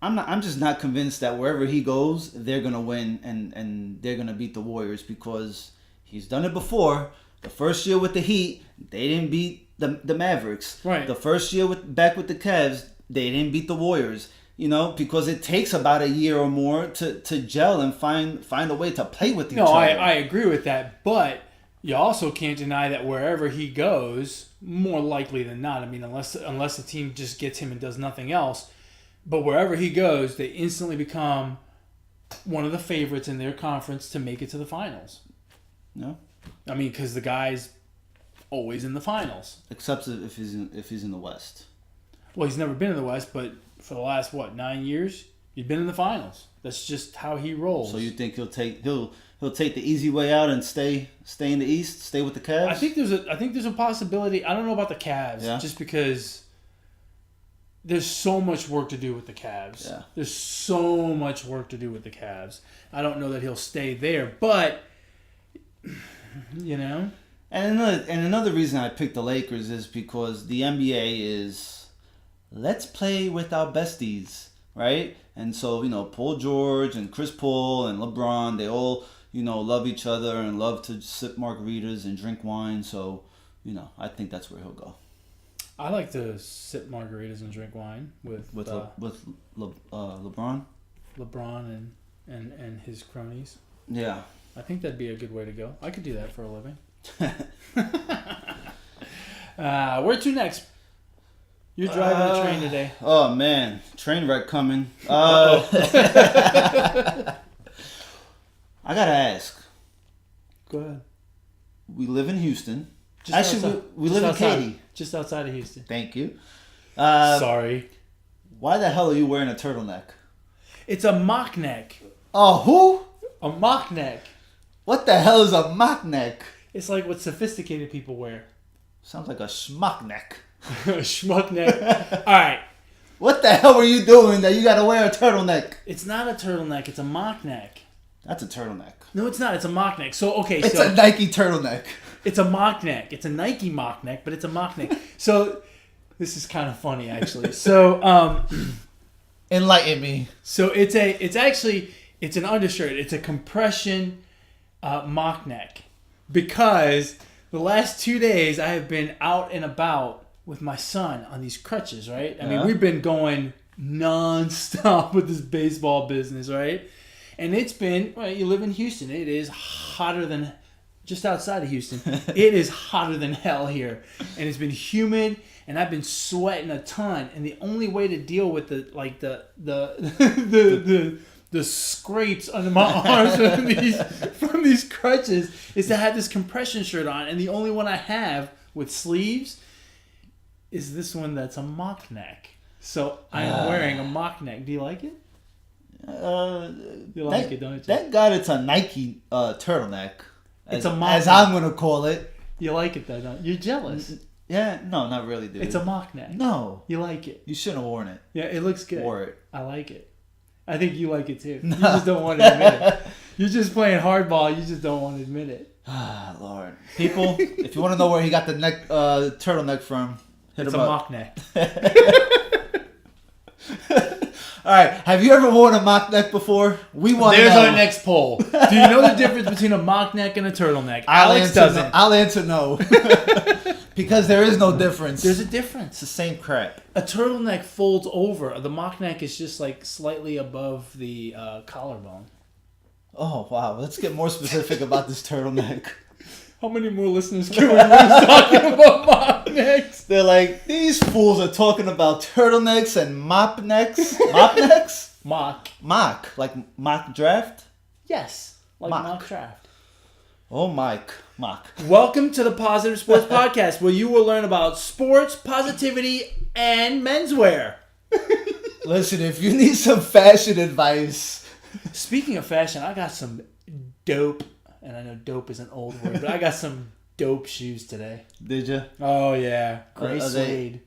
I'm just not convinced that wherever he goes, they're gonna win and they're gonna beat the Warriors because he's done it before. The first year with the Heat, they didn't beat the Mavericks. Right. The first year with the Cavs, they didn't beat the Warriors. Because it takes about a year or more to gel and find a way to play with each other. No, I agree with that, but you also can't deny that wherever he goes, more likely than not, I mean, unless the team just gets him and does nothing else, but wherever he goes, they instantly become one of the favorites in their conference to make it to the finals. No. I mean, because the guy's always in the finals. Except if he's in the West. Well, he's never been in the West, but for the last 9 years, he's been in the finals. That's just how he rolls. So you think he'll take the easy way out and stay in the East, stay with the Cavs? I think there's a possibility. I don't know about the Cavs, just because there's so much work to do with the Cavs. Yeah. There's so much work to do with the Cavs. I don't know that he'll stay there, but. And another reason I picked the Lakers is because the NBA is, let's play with our besties, right? And so, Paul George and Chris Paul and LeBron, they all, love each other and love to sip margaritas and drink wine. So, I think that's where he'll go. I like to sip margaritas and drink wine with LeBron. LeBron and his cronies. Yeah. I think that'd be a good way to go. I could do that for a living. Where to next? You're driving the train today. Oh, man. Train wreck coming. I got to ask. Go ahead. We live in Houston. Actually, we live in Katy. Just outside of Houston. Thank you. Sorry. Why the hell are you wearing a turtleneck? It's a mock neck. Oh, who? A mock neck. What the hell is a mock neck? It's like what sophisticated people wear. Sounds like a schmuck neck. Schmuck neck. All right. What the hell were you doing that you got to wear a turtleneck? It's not a turtleneck. It's a mock neck. That's a turtleneck. No, it's not. It's a mock neck. So, okay. It's a Nike turtleneck. It's a mock neck. It's a Nike mock neck, but it's a mock neck. So, this is kind of funny, actually. So, enlighten me. So, it's an undershirt. It's a compression mock neck. Because the last 2 days, I have been out and about with my son on these crutches, right? I mean, we've been going nonstop with this baseball business, right? And it's been, well, you live in Houston. It is hotter than, just outside of Houston, it is hotter than hell here. And it's been humid, and I've been sweating a ton. And the only way to deal with the scrapes under my arms from these crutches is to have this compression shirt on. And the only one I have with sleeves is this one that's a mock neck. So I'm wearing a mock neck. Do you like it? You like it, don't you? Thank God it's a Nike turtleneck. It's a mock as I'm going to call it. You like it though, don't you? You're jealous. Yeah, no, not really, dude. It's a mock neck. No. You like it. You shouldn't have worn it. Yeah, it looks good. Wore it. I like it. I think you like it too. No. You just don't want to admit it. You're just playing hardball. You just don't want to admit it. Ah, Lord. People, if you want to know where he got the neck turtleneck from, hit him up. It's a mock neck. All right. Have you ever worn a mock neck before? We want to know. There's our next poll. Do you know the difference between a mock neck and a turtleneck? Alex doesn't. I'll answer no. Because there is no difference. There's a difference. It's the same crap. A turtleneck folds over. The mock neck is just like slightly above the collarbone. Oh, wow. Let's get more specific about this turtleneck. How many more listeners can we lose talking about mock necks? They're like, these fools are talking about turtlenecks and mop necks. Mop necks? Mock. Mock. Like mock draft? Yes. Like mock draft. Oh, Mike. Mock. Welcome to the Positive Sports Podcast, where you will learn about sports, positivity, and menswear. Listen, if you need some fashion advice. Speaking of fashion, I got some dope, and I know dope is an old word, but I got some dope shoes today. Did you? Oh, yeah. Gray suede.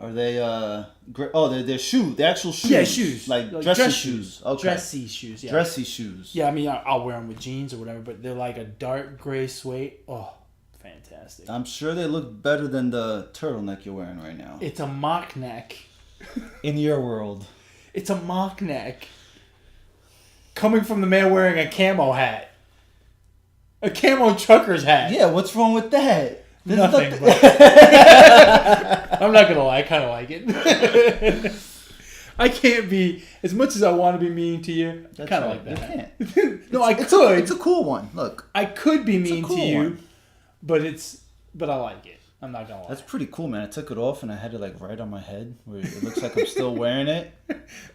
Are they, they're shoes. They're actual shoes. Yeah, shoes. Like dress shoes. Okay. Dressy shoes, yeah. Dressy shoes. Yeah, I mean, I'll wear them with jeans or whatever, but they're like a dark gray suede. Oh, fantastic. I'm sure they look better than the turtleneck you're wearing right now. It's a mock neck. In your world. It's a mock neck. Coming from the man wearing a camo hat. A camo trucker's hat. Yeah, what's wrong with that? Nothing. I'm not gonna lie, I kind of like it. I can't be, as much as I want to be mean to you, I kind of like that. You can't. No, I could. It's a cool one. Look, I could be mean to you, but I like it. I'm not gonna lie. That's pretty cool, man. I took it off and I had it like right on my head, where it looks like I'm still wearing it.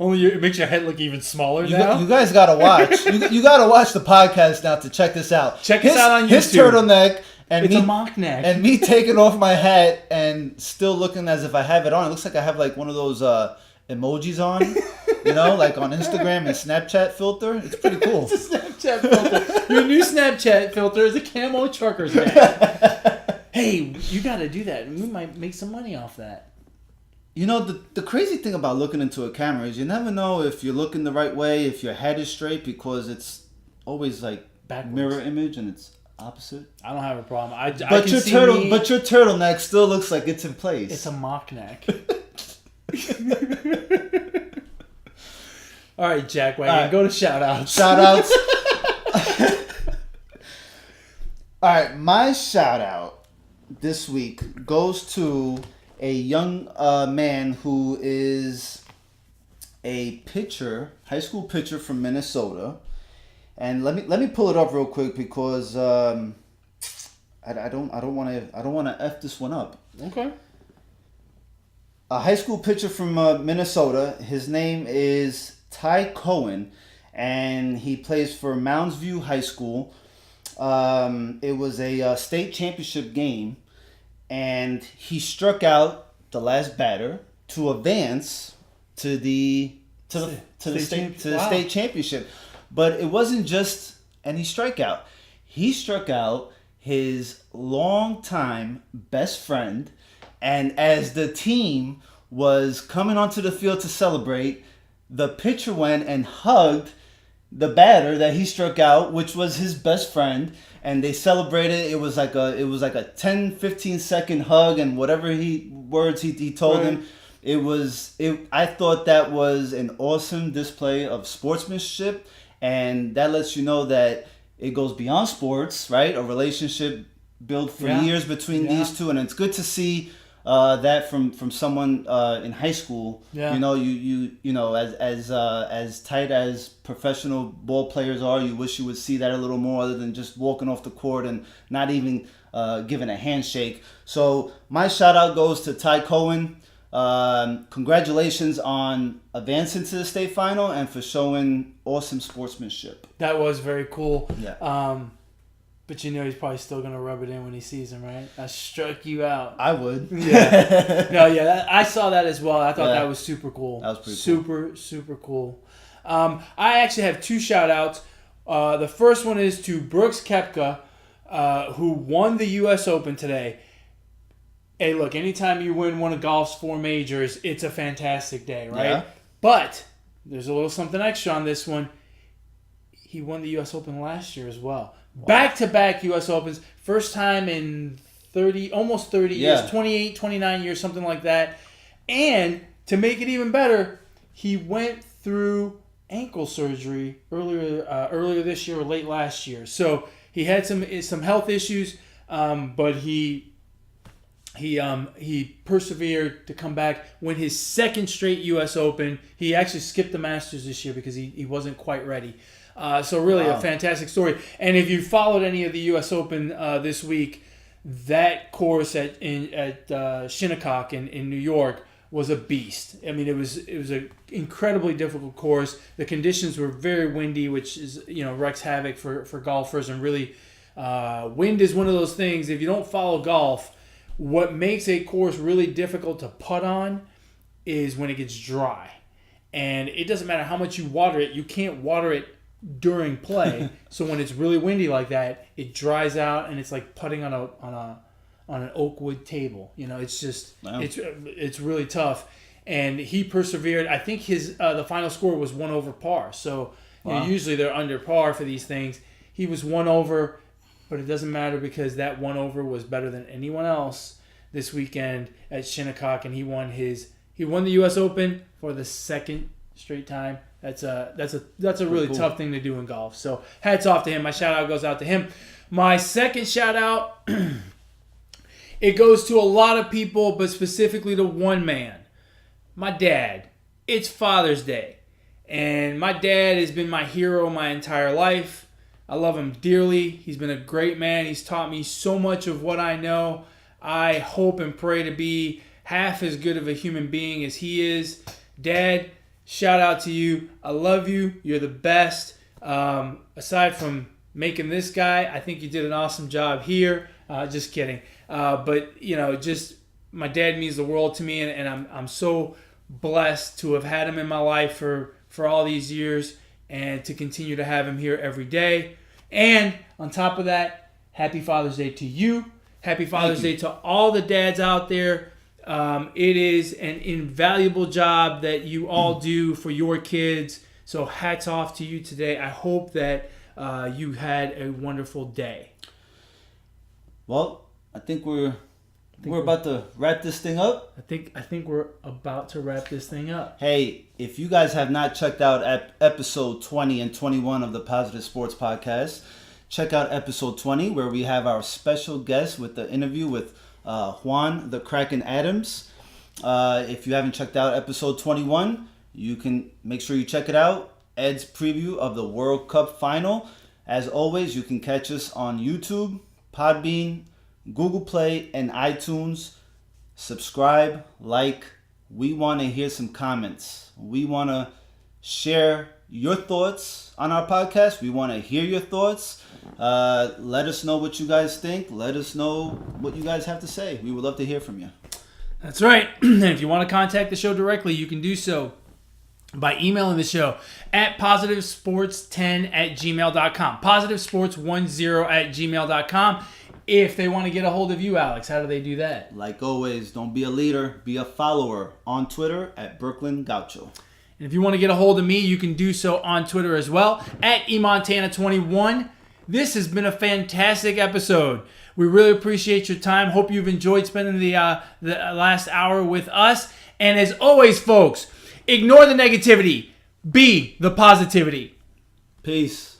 Only it makes your head look even smaller now. You guys gotta watch. You gotta watch the podcast now to check this out. Check us out on YouTube. His turtleneck. And it's a mock neck. And me taking off my hat and still looking as if I have it on. It looks like I have like one of those emojis on, like on Instagram and Snapchat filter. It's pretty cool. It's a Snapchat filter. Your new Snapchat filter is a camo trucker's hat. Hey, you got to do that. We might make some money off that. The crazy thing about looking into a camera is you never know if you're looking the right way, if your head is straight, because it's always like backwards. Mirror image and it's opposite. I don't have a problem. I But can your see but your turtleneck still looks like it's in place. It's a mock neck. All right, Jack Wagon, right. go to shout-outs. Shout-outs. All right, my shout-out this week goes to a young man who is a pitcher, high school pitcher from Minnesota. And let me pull it up real quick because I don't want to F this one up. Okay. A high school pitcher from Minnesota. His name is Ty Cohen, and he plays for Mounds View High School. It was a state championship game, and he struck out the last batter to advance to the state championship. But it wasn't just any strikeout. He struck out his longtime best friend, and as the team was coming onto the field to celebrate, the pitcher went and hugged the batter that he struck out, which was his best friend, and they celebrated. It was like a 10-15 second hug, and whatever words he told him. I thought that was an awesome display of sportsmanship, and that lets you know that it goes beyond sports, right? A relationship built for years between these two, and it's good to see that from someone in high school. Yeah. You know, as tight as professional ball players are, you wish you would see that a little more, other than just walking off the court and not even giving a handshake. So my shout out goes to Ty Cohen. Congratulations on advancing to the state final and for showing awesome sportsmanship. That was very cool. Yeah. But he's probably still going to rub it in when he sees him, right? I struck you out. I would. Yeah. No, yeah. I saw that as well. I thought that was super cool. That was pretty cool. Super cool. I actually have two shout-outs. The first one is to Brooks Koepka, who won the U.S. Open today. Hey, look, anytime you win one of golf's 4 majors, it's a fantastic day, right? Yeah. But there's a little something extra on this one. He won the U.S. Open last year as well. Wow. Back-to-back U.S. Opens. First time in almost 30 years, 28, 29 years, something like that. And to make it even better, he went through ankle surgery earlier this year or late last year. So he had some health issues, but he persevered to come back, win his second straight U.S. Open. He actually skipped the Masters this year because he wasn't quite ready. So really a fantastic story. And if you followed any of the U.S. Open this week, that course at Shinnecock in New York was a beast. I mean, it was an incredibly difficult course. The conditions were very windy, which is wreaks havoc for golfers. And really, wind is one of those things. If you don't follow golf, what makes a course really difficult to putt on is when it gets dry. And it doesn't matter how much you water it. You can't water it during play. So when it's really windy like that, it dries out, and it's like putting on an oak wood table. It's just it's really tough. And he persevered. I think his the final score was 1 over par. So usually they're under par for these things. He was 1 over, but it doesn't matter because that 1 over was better than anyone else this weekend at Shinnecock, and he won the U.S. Open for the second straight time. That's a really cool, tough thing to do in golf. So hats off to him. My shout out goes out to him. My second shout out, it goes to a lot of people, but specifically to one man, my dad. It's Father's Day, and my dad has been my hero my entire life. I love him dearly. He's been a great man. He's taught me so much of what I know. I hope and pray to be half as good of a human being as he is. Dad, shout out to you. I love you. You're the best. Aside from making this guy, I think you did an awesome job here. Just kidding. But just my dad means the world to me, and I'm so blessed to have had him in my life for all these years, and to continue to have him here every day. And on top of that, happy Father's Day to you. Happy Father's Day to all the dads out there. It is an invaluable job that you all do for your kids. So hats off to you today. I hope that you had a wonderful day. Well, I think we're about to wrap this thing up. I think we're about to wrap this thing up. Hey, if you guys have not checked out episode 20 and 21 of the Positive Sports Podcast, check out episode 20 where we have our special guest with the interview with Juan the Kraken Adams. If you haven't checked out episode 21, you can make sure you check it out. Ed's preview of the World Cup final. As always, you can catch us on YouTube, Podbean, Google Play, and iTunes. Subscribe, like. We want to hear some comments. We want to share your thoughts on our podcast. We want to hear your thoughts. Let us know what you guys think. Let us know what you guys have to say. We would love to hear from you. That's right. And if you want to contact the show directly, you can do so by emailing the show at positivesports10@gmail.com. Positivesports10@gmail.com. If they want to get a hold of you, Alex, how do they do that? Like always, don't be a leader, be a follower on Twitter at Brooklyn Gaucho. And if you want to get a hold of me, you can do so on Twitter as well at eMontana21. This has been a fantastic episode. We really appreciate your time. Hope you've enjoyed spending the last hour with us. And as always, folks, ignore the negativity. Be the positivity. Peace.